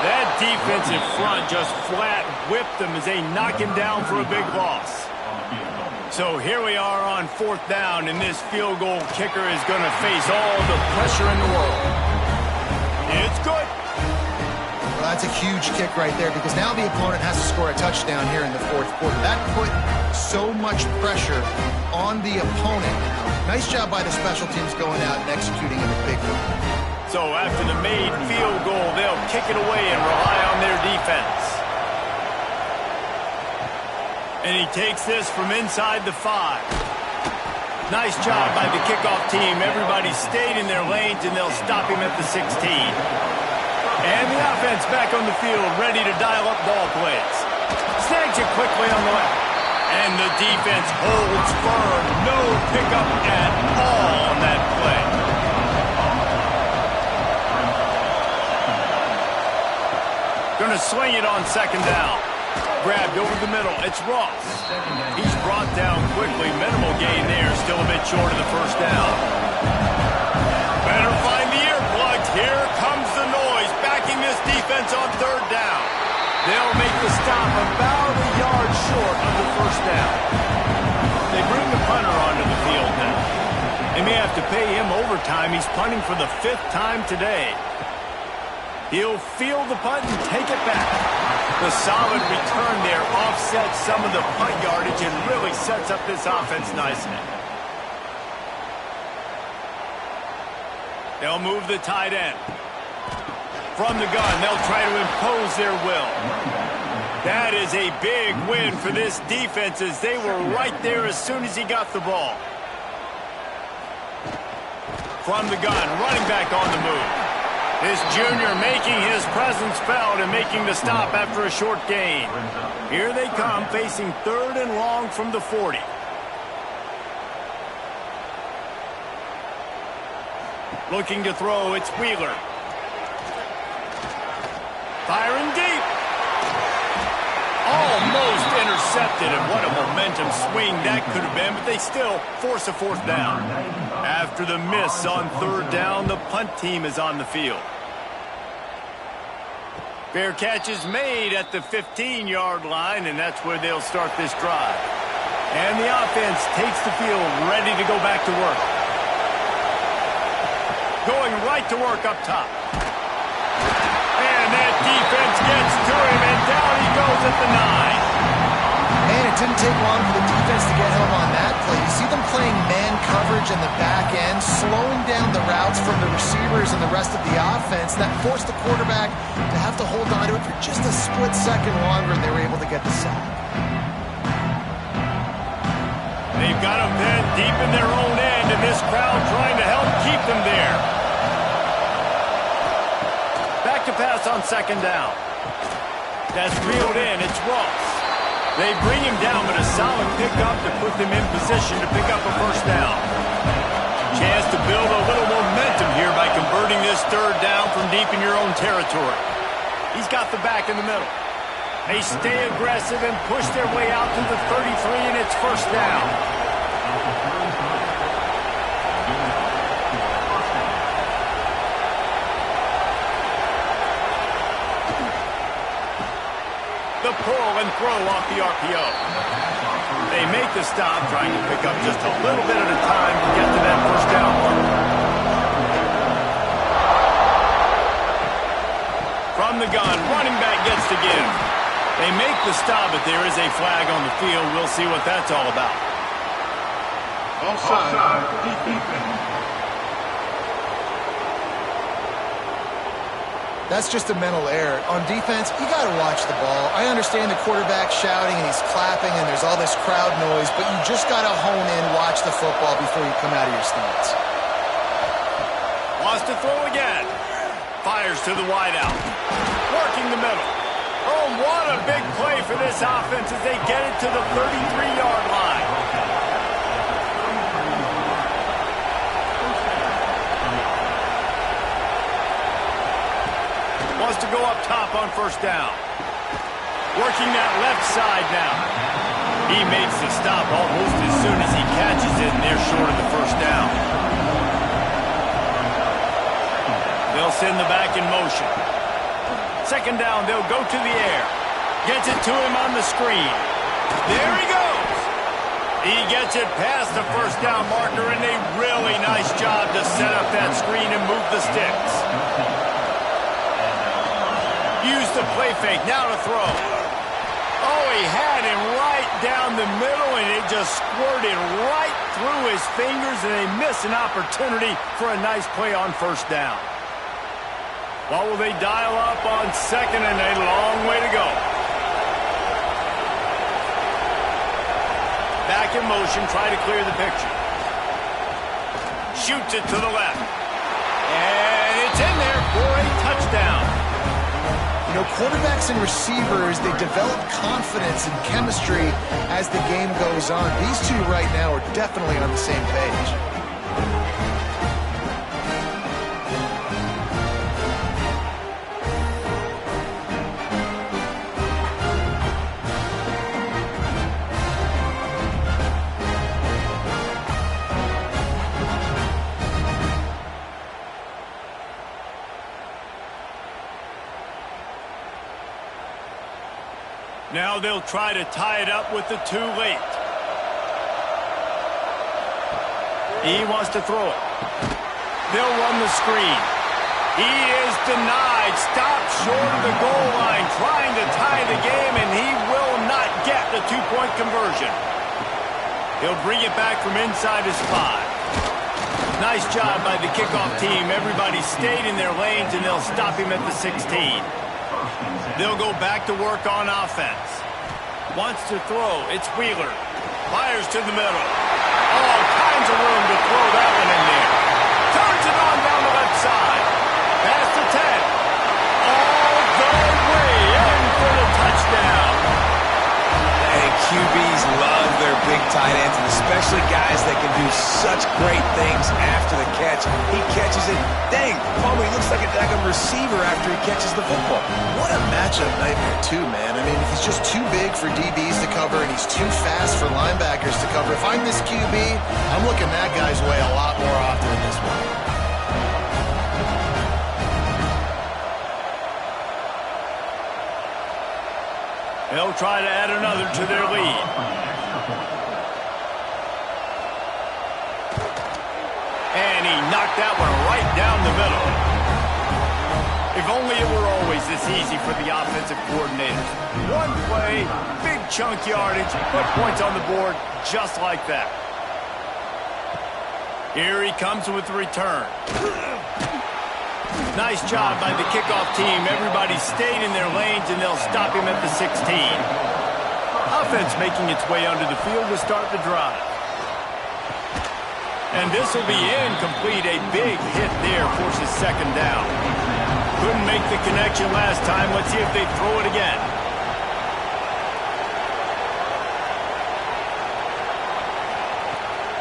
That defensive front just flat whipped them as they knock him down for a big loss. So here we are on fourth down, and this field goal kicker is going to face all the pressure in the world. It's good. Well, that's a huge kick right there, because now the opponent has to score a touchdown here in the fourth quarter. That put so much pressure on the opponent. Nice job by the special teams going out and executing in a big one. So after the made field goal, they'll kick it away and rely on their defense. And he takes this from inside the 5. Nice job by the kickoff team. Everybody stayed in their lanes, and they'll stop him at the 16. And the offense back on the field, ready to dial up ball plays. Snags it quickly on the left. And the defense holds firm. No pickup at all on that play. Going to sling it on second down. Grabbed over the middle. It's Ross. He's brought down quickly. Minimal gain there. Still a bit short of the first down. Better find the earplugs. Here comes the noise. Backing this defense on third down. They'll make the stop about a yard short of the first down. They bring the punter onto the field now. They may have to pay him overtime. He's punting for the 5th time today. He'll field the punt and take it back. The solid return there offsets some of the punt yardage and really sets up this offense nicely. They'll move the tight end. From the gun, they'll try to impose their will. That is a big win for this defense as they were right there as soon as he got the ball. From the gun, running back on the move. This junior making his presence felt and making the stop after a short gain. Here they come, facing 3rd and long from the 40. Looking to throw, it's Wheeler. Firing deep. Almost intercepted, and what a momentum swing that could have been, but they still force a 4th down. After the miss on 3rd down, the punt team is on the field. Fair catch is made at the 15-yard line, and that's where they'll start this drive. And the offense takes the field ready to go back to work. Going right to work up top. And that defense gets to him, and down he goes at the 9. Man, it didn't take long for the defense to get home on that play. You see them playing man coverage in the back end, slowing down the routes from the receivers and the rest of the offense. That forced the quarterback to have to hold on to it for just a split second longer, and they were able to get the sack. They've got them pinned deep in their own end, and this crowd trying to help keep them there. Back to pass on 2nd down. That's reeled in. It's Ross. They bring him down, but a solid pickup to put them in position to pick up a 1st down. Chance to build a little momentum here by converting this 3rd down from deep in your own territory. He's got the back in the middle. They stay aggressive and push their way out to the 33, and it's 1st down. The pull and throw off the RPO. They make the stop, trying to pick up just a little bit at a time to get to that 1st down mark. From the gun, running back gets to give. They make the stop, but there is a flag on the field. We'll see what that's all about. Offside. Defense. That's just a mental error. On defense, you got to watch the ball. I understand the quarterback shouting and he's clapping and there's all this crowd noise, but you just got to hone in, watch the football before you come out of your stance. Wants to throw again. Fires to the wideout. Working the middle. Oh, what a big play for this offense as they get it to the 33-yard line. Wants to go up top on 1st down. Working that left side now. He makes the stop almost as soon as he catches it, and they're short of the 1st down. They'll send the back in motion. 2nd down, they'll go to the air. Gets it to him on the screen. There he goes. He gets it past the 1st down marker, and a really nice job to set up that screen and move the sticks. Use the play fake, now to throw. Oh, he had him right down the middle, and it just squirted right through his fingers, and they miss an opportunity for a nice play on 1st down. What will they dial up on 2nd, and a long way to go. Back in motion, try to clear the picture. Shoots it to the left. And it's in there for a touchdown. You know, quarterbacks and receivers, they develop confidence and chemistry as the game goes on. These two right now are definitely on the same page. Now they'll try to tie it up with the 2 late. He wants to throw it. They'll run the screen. He is denied. Stopped short of the goal line, trying to tie the game, and he will not get the two-point conversion. He'll bring it back from inside his 5. Nice job by the kickoff team. Everybody stayed in their lanes, and they'll stop him at the 16. They'll go back to work on offense. Wants to throw. It's Wheeler. Fires to the middle. All kinds of room to throw that one in there. Turns it on down the left side. Pass to 10. All the way in for the touchdown. Hey, QBs love their big tight ends, and especially guys that can do such great things after the catch. He catches it. Dang, Palmer, he looks like a daggum receiver after he catches the football. What a matchup nightmare, too, man. I mean, he's just too big for DBs to cover, and he's too fast for linebackers to cover. If I'm this QB, I'm looking that guy's way a lot more often than this one. They'll try to add another to their lead. And he knocked that one right down the middle. If only it were always this easy for the offensive coordinators. One play, big chunk yardage, put points on the board just like that. Here he comes with the return. Nice job by the kickoff team. Everybody stayed in their lanes, and they'll stop him at the 16. Offense making its way onto the field to start the drive. And this will be incomplete. A big hit there forces second down. Couldn't make the connection last time. Let's see if they throw it again.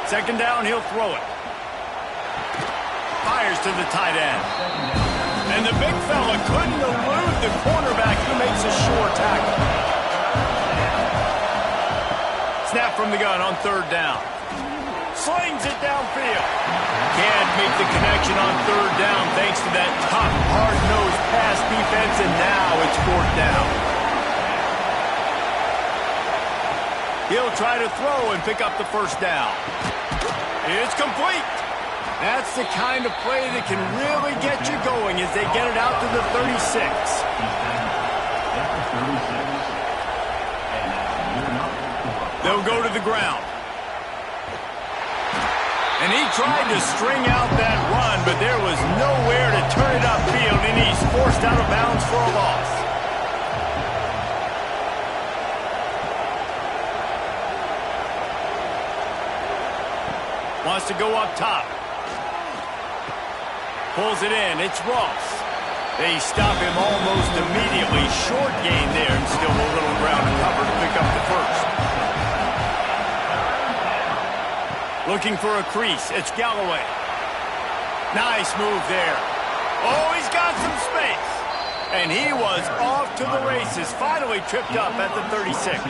Second down, he'll throw it. Fires to the tight end. And the big fella couldn't elude the cornerback who makes a sure tackle. Snap from the gun on third down. Slings it downfield. Can't make the connection on third down thanks to that tough, hard-nosed pass defense, and now it's fourth down. He'll try to throw and pick up the first down. It's complete. That's the kind of play that can really get you going as they get it out to the 36. They'll go to the ground. And he tried to string out that run, but there was nowhere to turn it upfield, and he's forced out of bounds for a loss. Wants to go up top. Pulls it in. It's Ross. They stop him almost immediately. Short gain there, and still a little ground to cover to pick up the first. Looking for a crease. It's Galloway. Nice move there. Oh, he's got some space. And he was off to the races. Finally tripped up at the 36.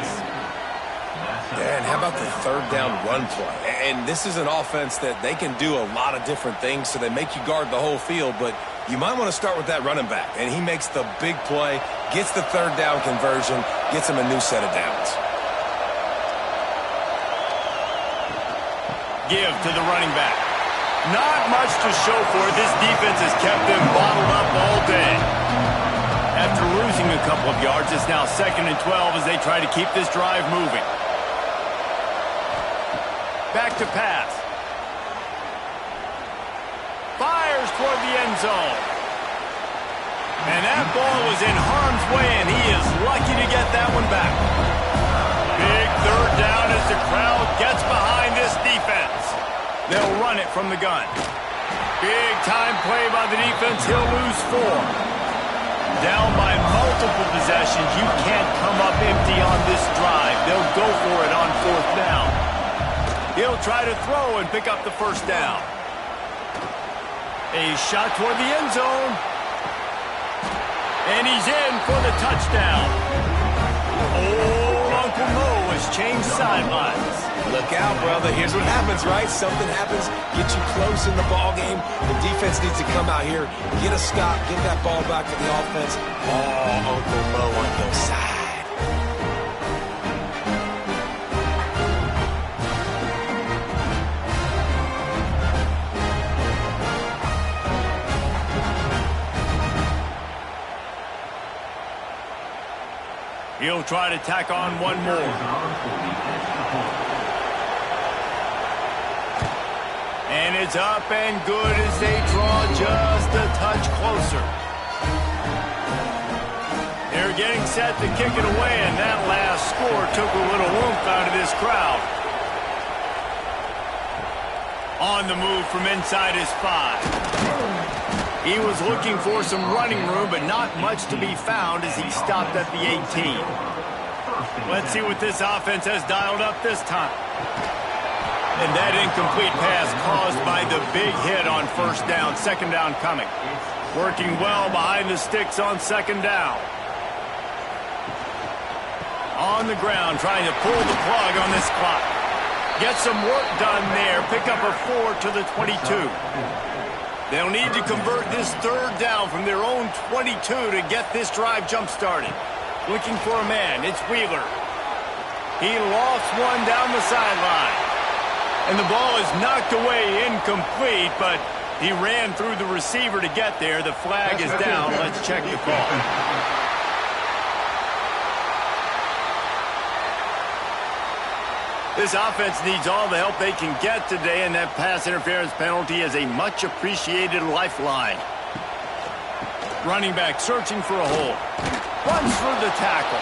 And how about the third down run play? And this is an offense that they can do a lot of different things, so they make you guard the whole field, but you might want to start with that running back. And he makes the big play, gets the third down conversion, gets him a new set of downs. Give to the running back. Not much to show for it. This defense has kept them bottled up all day. After losing a couple of yards, it's now 2nd and 12 as they try to keep this drive moving. Back to pass. Fires toward the end zone. And that ball was in harm's way, and he is lucky to get that one back. Big third down as the crowd gets behind this defense. They'll run it from the gun. Big time play by the defense. He'll lose 4. Down by multiple possessions. You can't come up empty on this drive. They'll go for it on 4th down. He'll try to throw and pick up the first down. A shot toward the end zone. And he's in for the touchdown. Oh, Uncle Mo has changed sidelines. Look out, brother. Here's what happens, right? Something happens, get you close in the ball game. The defense needs to come out here, get a stop, get that ball back to the offense. Oh, Uncle Mo on your side. He'll try to tack on one more. And it's up and good as they draw just a touch closer. They're getting set to kick it away, and that last score took a little oomph out of this crowd. On the move from inside his 5. He was looking for some running room, but not much to be found as he stopped at the 18. Let's see what this offense has dialed up this time. And that incomplete pass caused by the big hit on first down. Second down coming. Working well behind the sticks on second down. On the ground, trying to pull the plug on this clock. Get some work done there. Pick up a 4 to the 22. They'll need to convert this third down from their own 22 to get this drive jump-started. Looking for a man. It's Wheeler. He lost one down the sideline. And the ball is knocked away incomplete, but he ran through the receiver to get there. The flag is down. Let's check the call. This offense needs all the help they can get today, and that pass interference penalty is a much-appreciated lifeline. Running back searching for a hole. Runs for the tackle.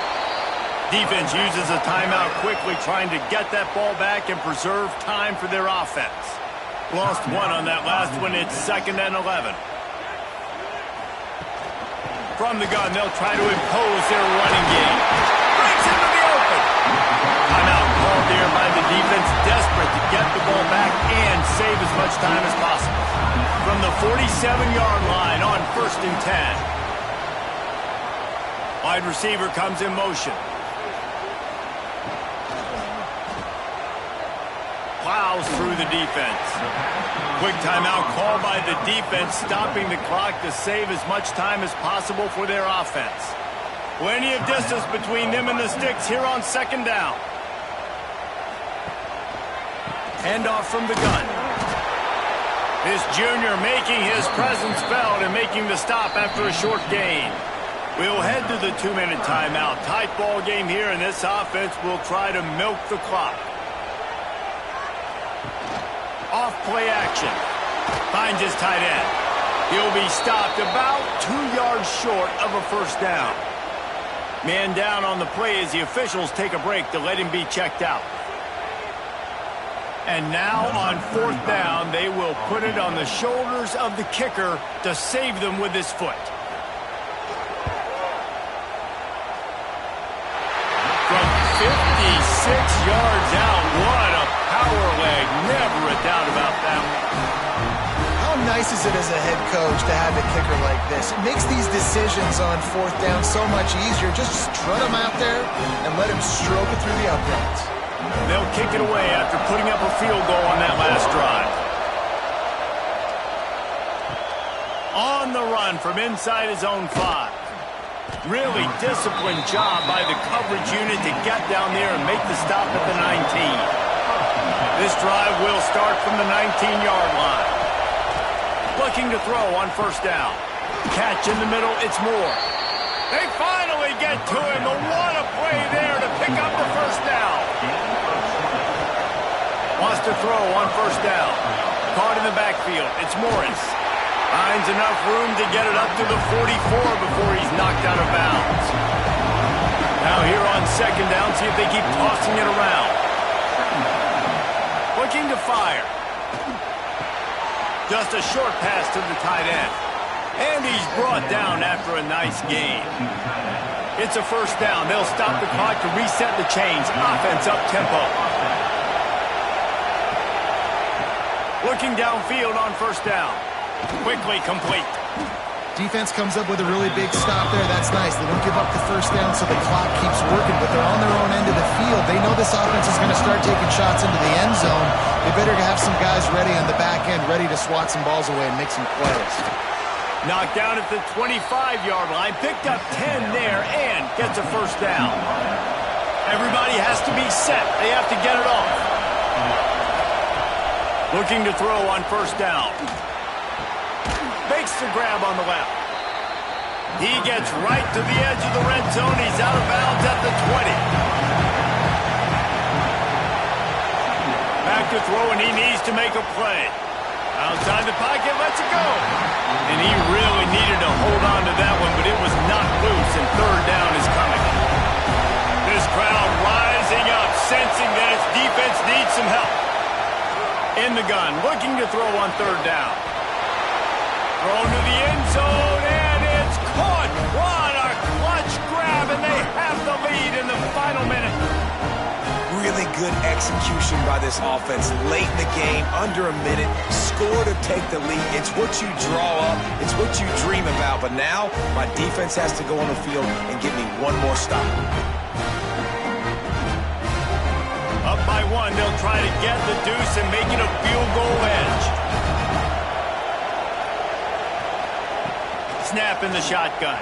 Defense uses a timeout quickly, trying to get that ball back and preserve time for their offense. Lost one on that last one. It's 2nd and 11. From the gun, they'll try to impose their running game. Breaks into the open. Timeout called there by the defense, desperate to get the ball back and save as much time as possible. From the 47-yard line on 1st and 10. Wide receiver comes in motion. Plows through the defense. Quick timeout called by the defense, stopping the clock to save as much time as possible for their offense. Plenty of distance between them and the sticks here on 2nd down. Handoff from the gun. This junior making his presence felt and making the stop after a short gain. We'll head to the 2-minute timeout. Tight ball game here, and this offense will try to milk the clock. Off play action. Finds his tight end. He'll be stopped about 2 yards short of a first down. Man down on the play as the officials take a break to let him be checked out. And now on 4th down, they will put it on the shoulders of the kicker to save them with his foot. From 56 yards out, what a power leg. Never a doubt about that one. How nice is it as a head coach to have a kicker like this? It makes these decisions on 4th down so much easier. Just strut him out there and let him stroke it through the uprights. They'll kick it away after putting up a field goal on that last drive. On the run from inside his own 5. Really disciplined job by the coverage unit to get down there and make the stop at the 19. This drive will start from the 19-yard line. Looking to throw on 1st down. Catch in the middle, it's Moore. They finally get to him, but what a play there to pick up the first down. Wants to throw on 1st down. Caught in the backfield, it's Morris. Finds enough room to get it up to the 44 before he's knocked out of bounds. Now here on 2nd down, see if they keep tossing it around. Looking to fire. Just a short pass to the tight end. And he's brought down after a nice gain. It's a first down. They'll stop the clock to reset the chains. Offense up tempo. Looking downfield on 1st down. Quickly complete. Defense comes up with a really big stop there. That's nice. They don't give up the first down, so the clock keeps working, but they're on their own end of the field. They know this offense is going to start taking shots into the end zone. They better have some guys ready on the back end, ready to swat some balls away and make some plays. Knocked down at the 25-yard line, picked up 10 there, and gets a first down. Everybody has to be set. They have to get it off. Looking to throw on 1st down. Makes the grab on the left. He gets right to the edge of the red zone. He's out of bounds at the 20. Back to throw, and he needs to make a play. Outside the pocket, lets it go. And he really needed to hold on to that one, but it was knocked loose, and third down is coming. This crowd rising up, sensing that its defense needs some help. In the gun, looking to throw on third down. Thrown to the end zone, and it's caught. What a clutch grab, and they have the lead in the final minute. Really good execution by this offense late in the game, under a minute, score to take the lead. It's what you draw up, it's what you dream about, but now my defense has to go on the field and give me one more stop. Up by one, they'll try to get the deuce and make it a field goal edge. Snap in the shotgun.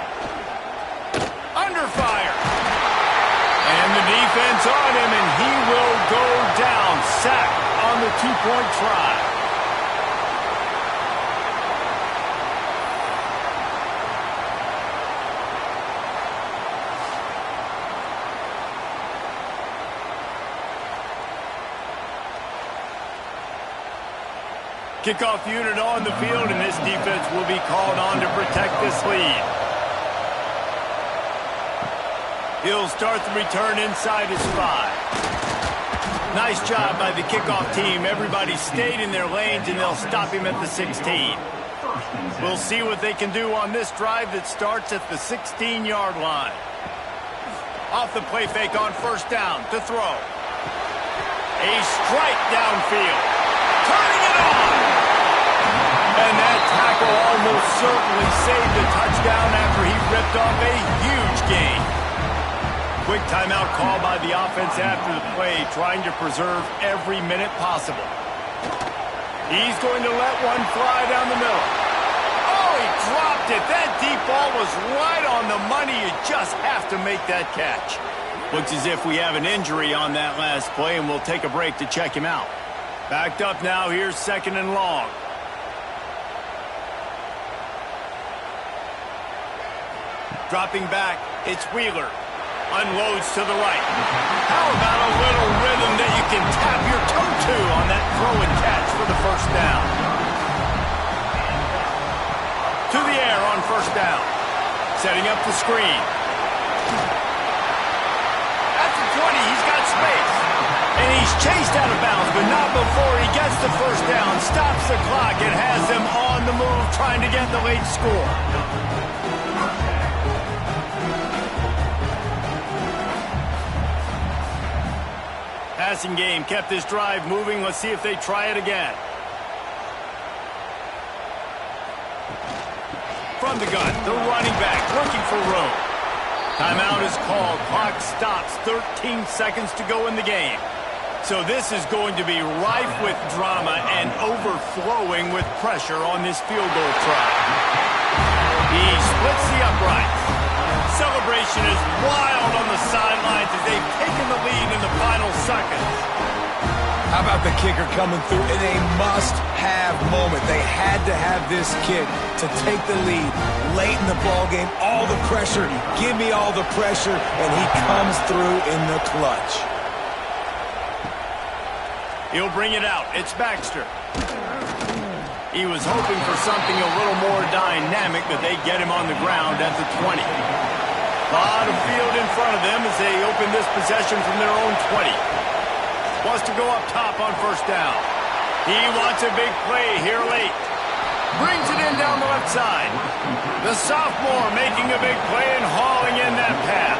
Under fire. And the defense on him, and he will go down. Sacked on the two-point try. Kickoff unit on the field, and this defense will be called on to protect this lead. He'll start the return inside his 5. Nice job by the kickoff team. Everybody stayed in their lanes, and they'll stop him at the 16. We'll see what they can do on this drive that starts at the 16-yard line. Off the play fake on first down to throw. A strike downfield. Turning it on. And that tackle almost certainly saved a touchdown after he ripped off a huge gain. Quick timeout call by the offense after the play, trying to preserve every minute possible. He's going to let one fly down the middle. Oh, he dropped it. That deep ball was right on the money. You just have to make that catch. Looks as if we have an injury on that last play, and we'll take a break to check him out. Backed up now. Here's second and long. Dropping back, it's Wheeler. Unloads to the right. How about a little rhythm that you can tap your toe to on that throw and catch for the first down? To the air on first down. Setting up the screen. At the 20, he's got space. And he's chased out of bounds, but not before he gets the first down. Stops the clock and has them on the move, trying to get the late score. Passing game kept this drive moving. Let's see if they try it again. From the gun, the running back looking for room. Timeout is called. Clock stops. 13 seconds to go in the game. So this is going to be rife with drama and overflowing with pressure on this field goal try. He splits the uprights. Celebration is wild on the sidelines as they've taken the lead in the final seconds. How about the kicker coming through in a must-have moment? They had to have this kick to take the lead late in the ballgame. All the pressure, give me all the pressure, and he comes through in the clutch. He'll bring it out. It's Baxter. He was hoping for something a little more dynamic, but they get him on the ground at the 20. A lot of field in front of them as they open this possession from their own 20. Wants to go up top on first down. He wants a big play here late. Brings it in down the left side. The sophomore making a big play and hauling in that pass.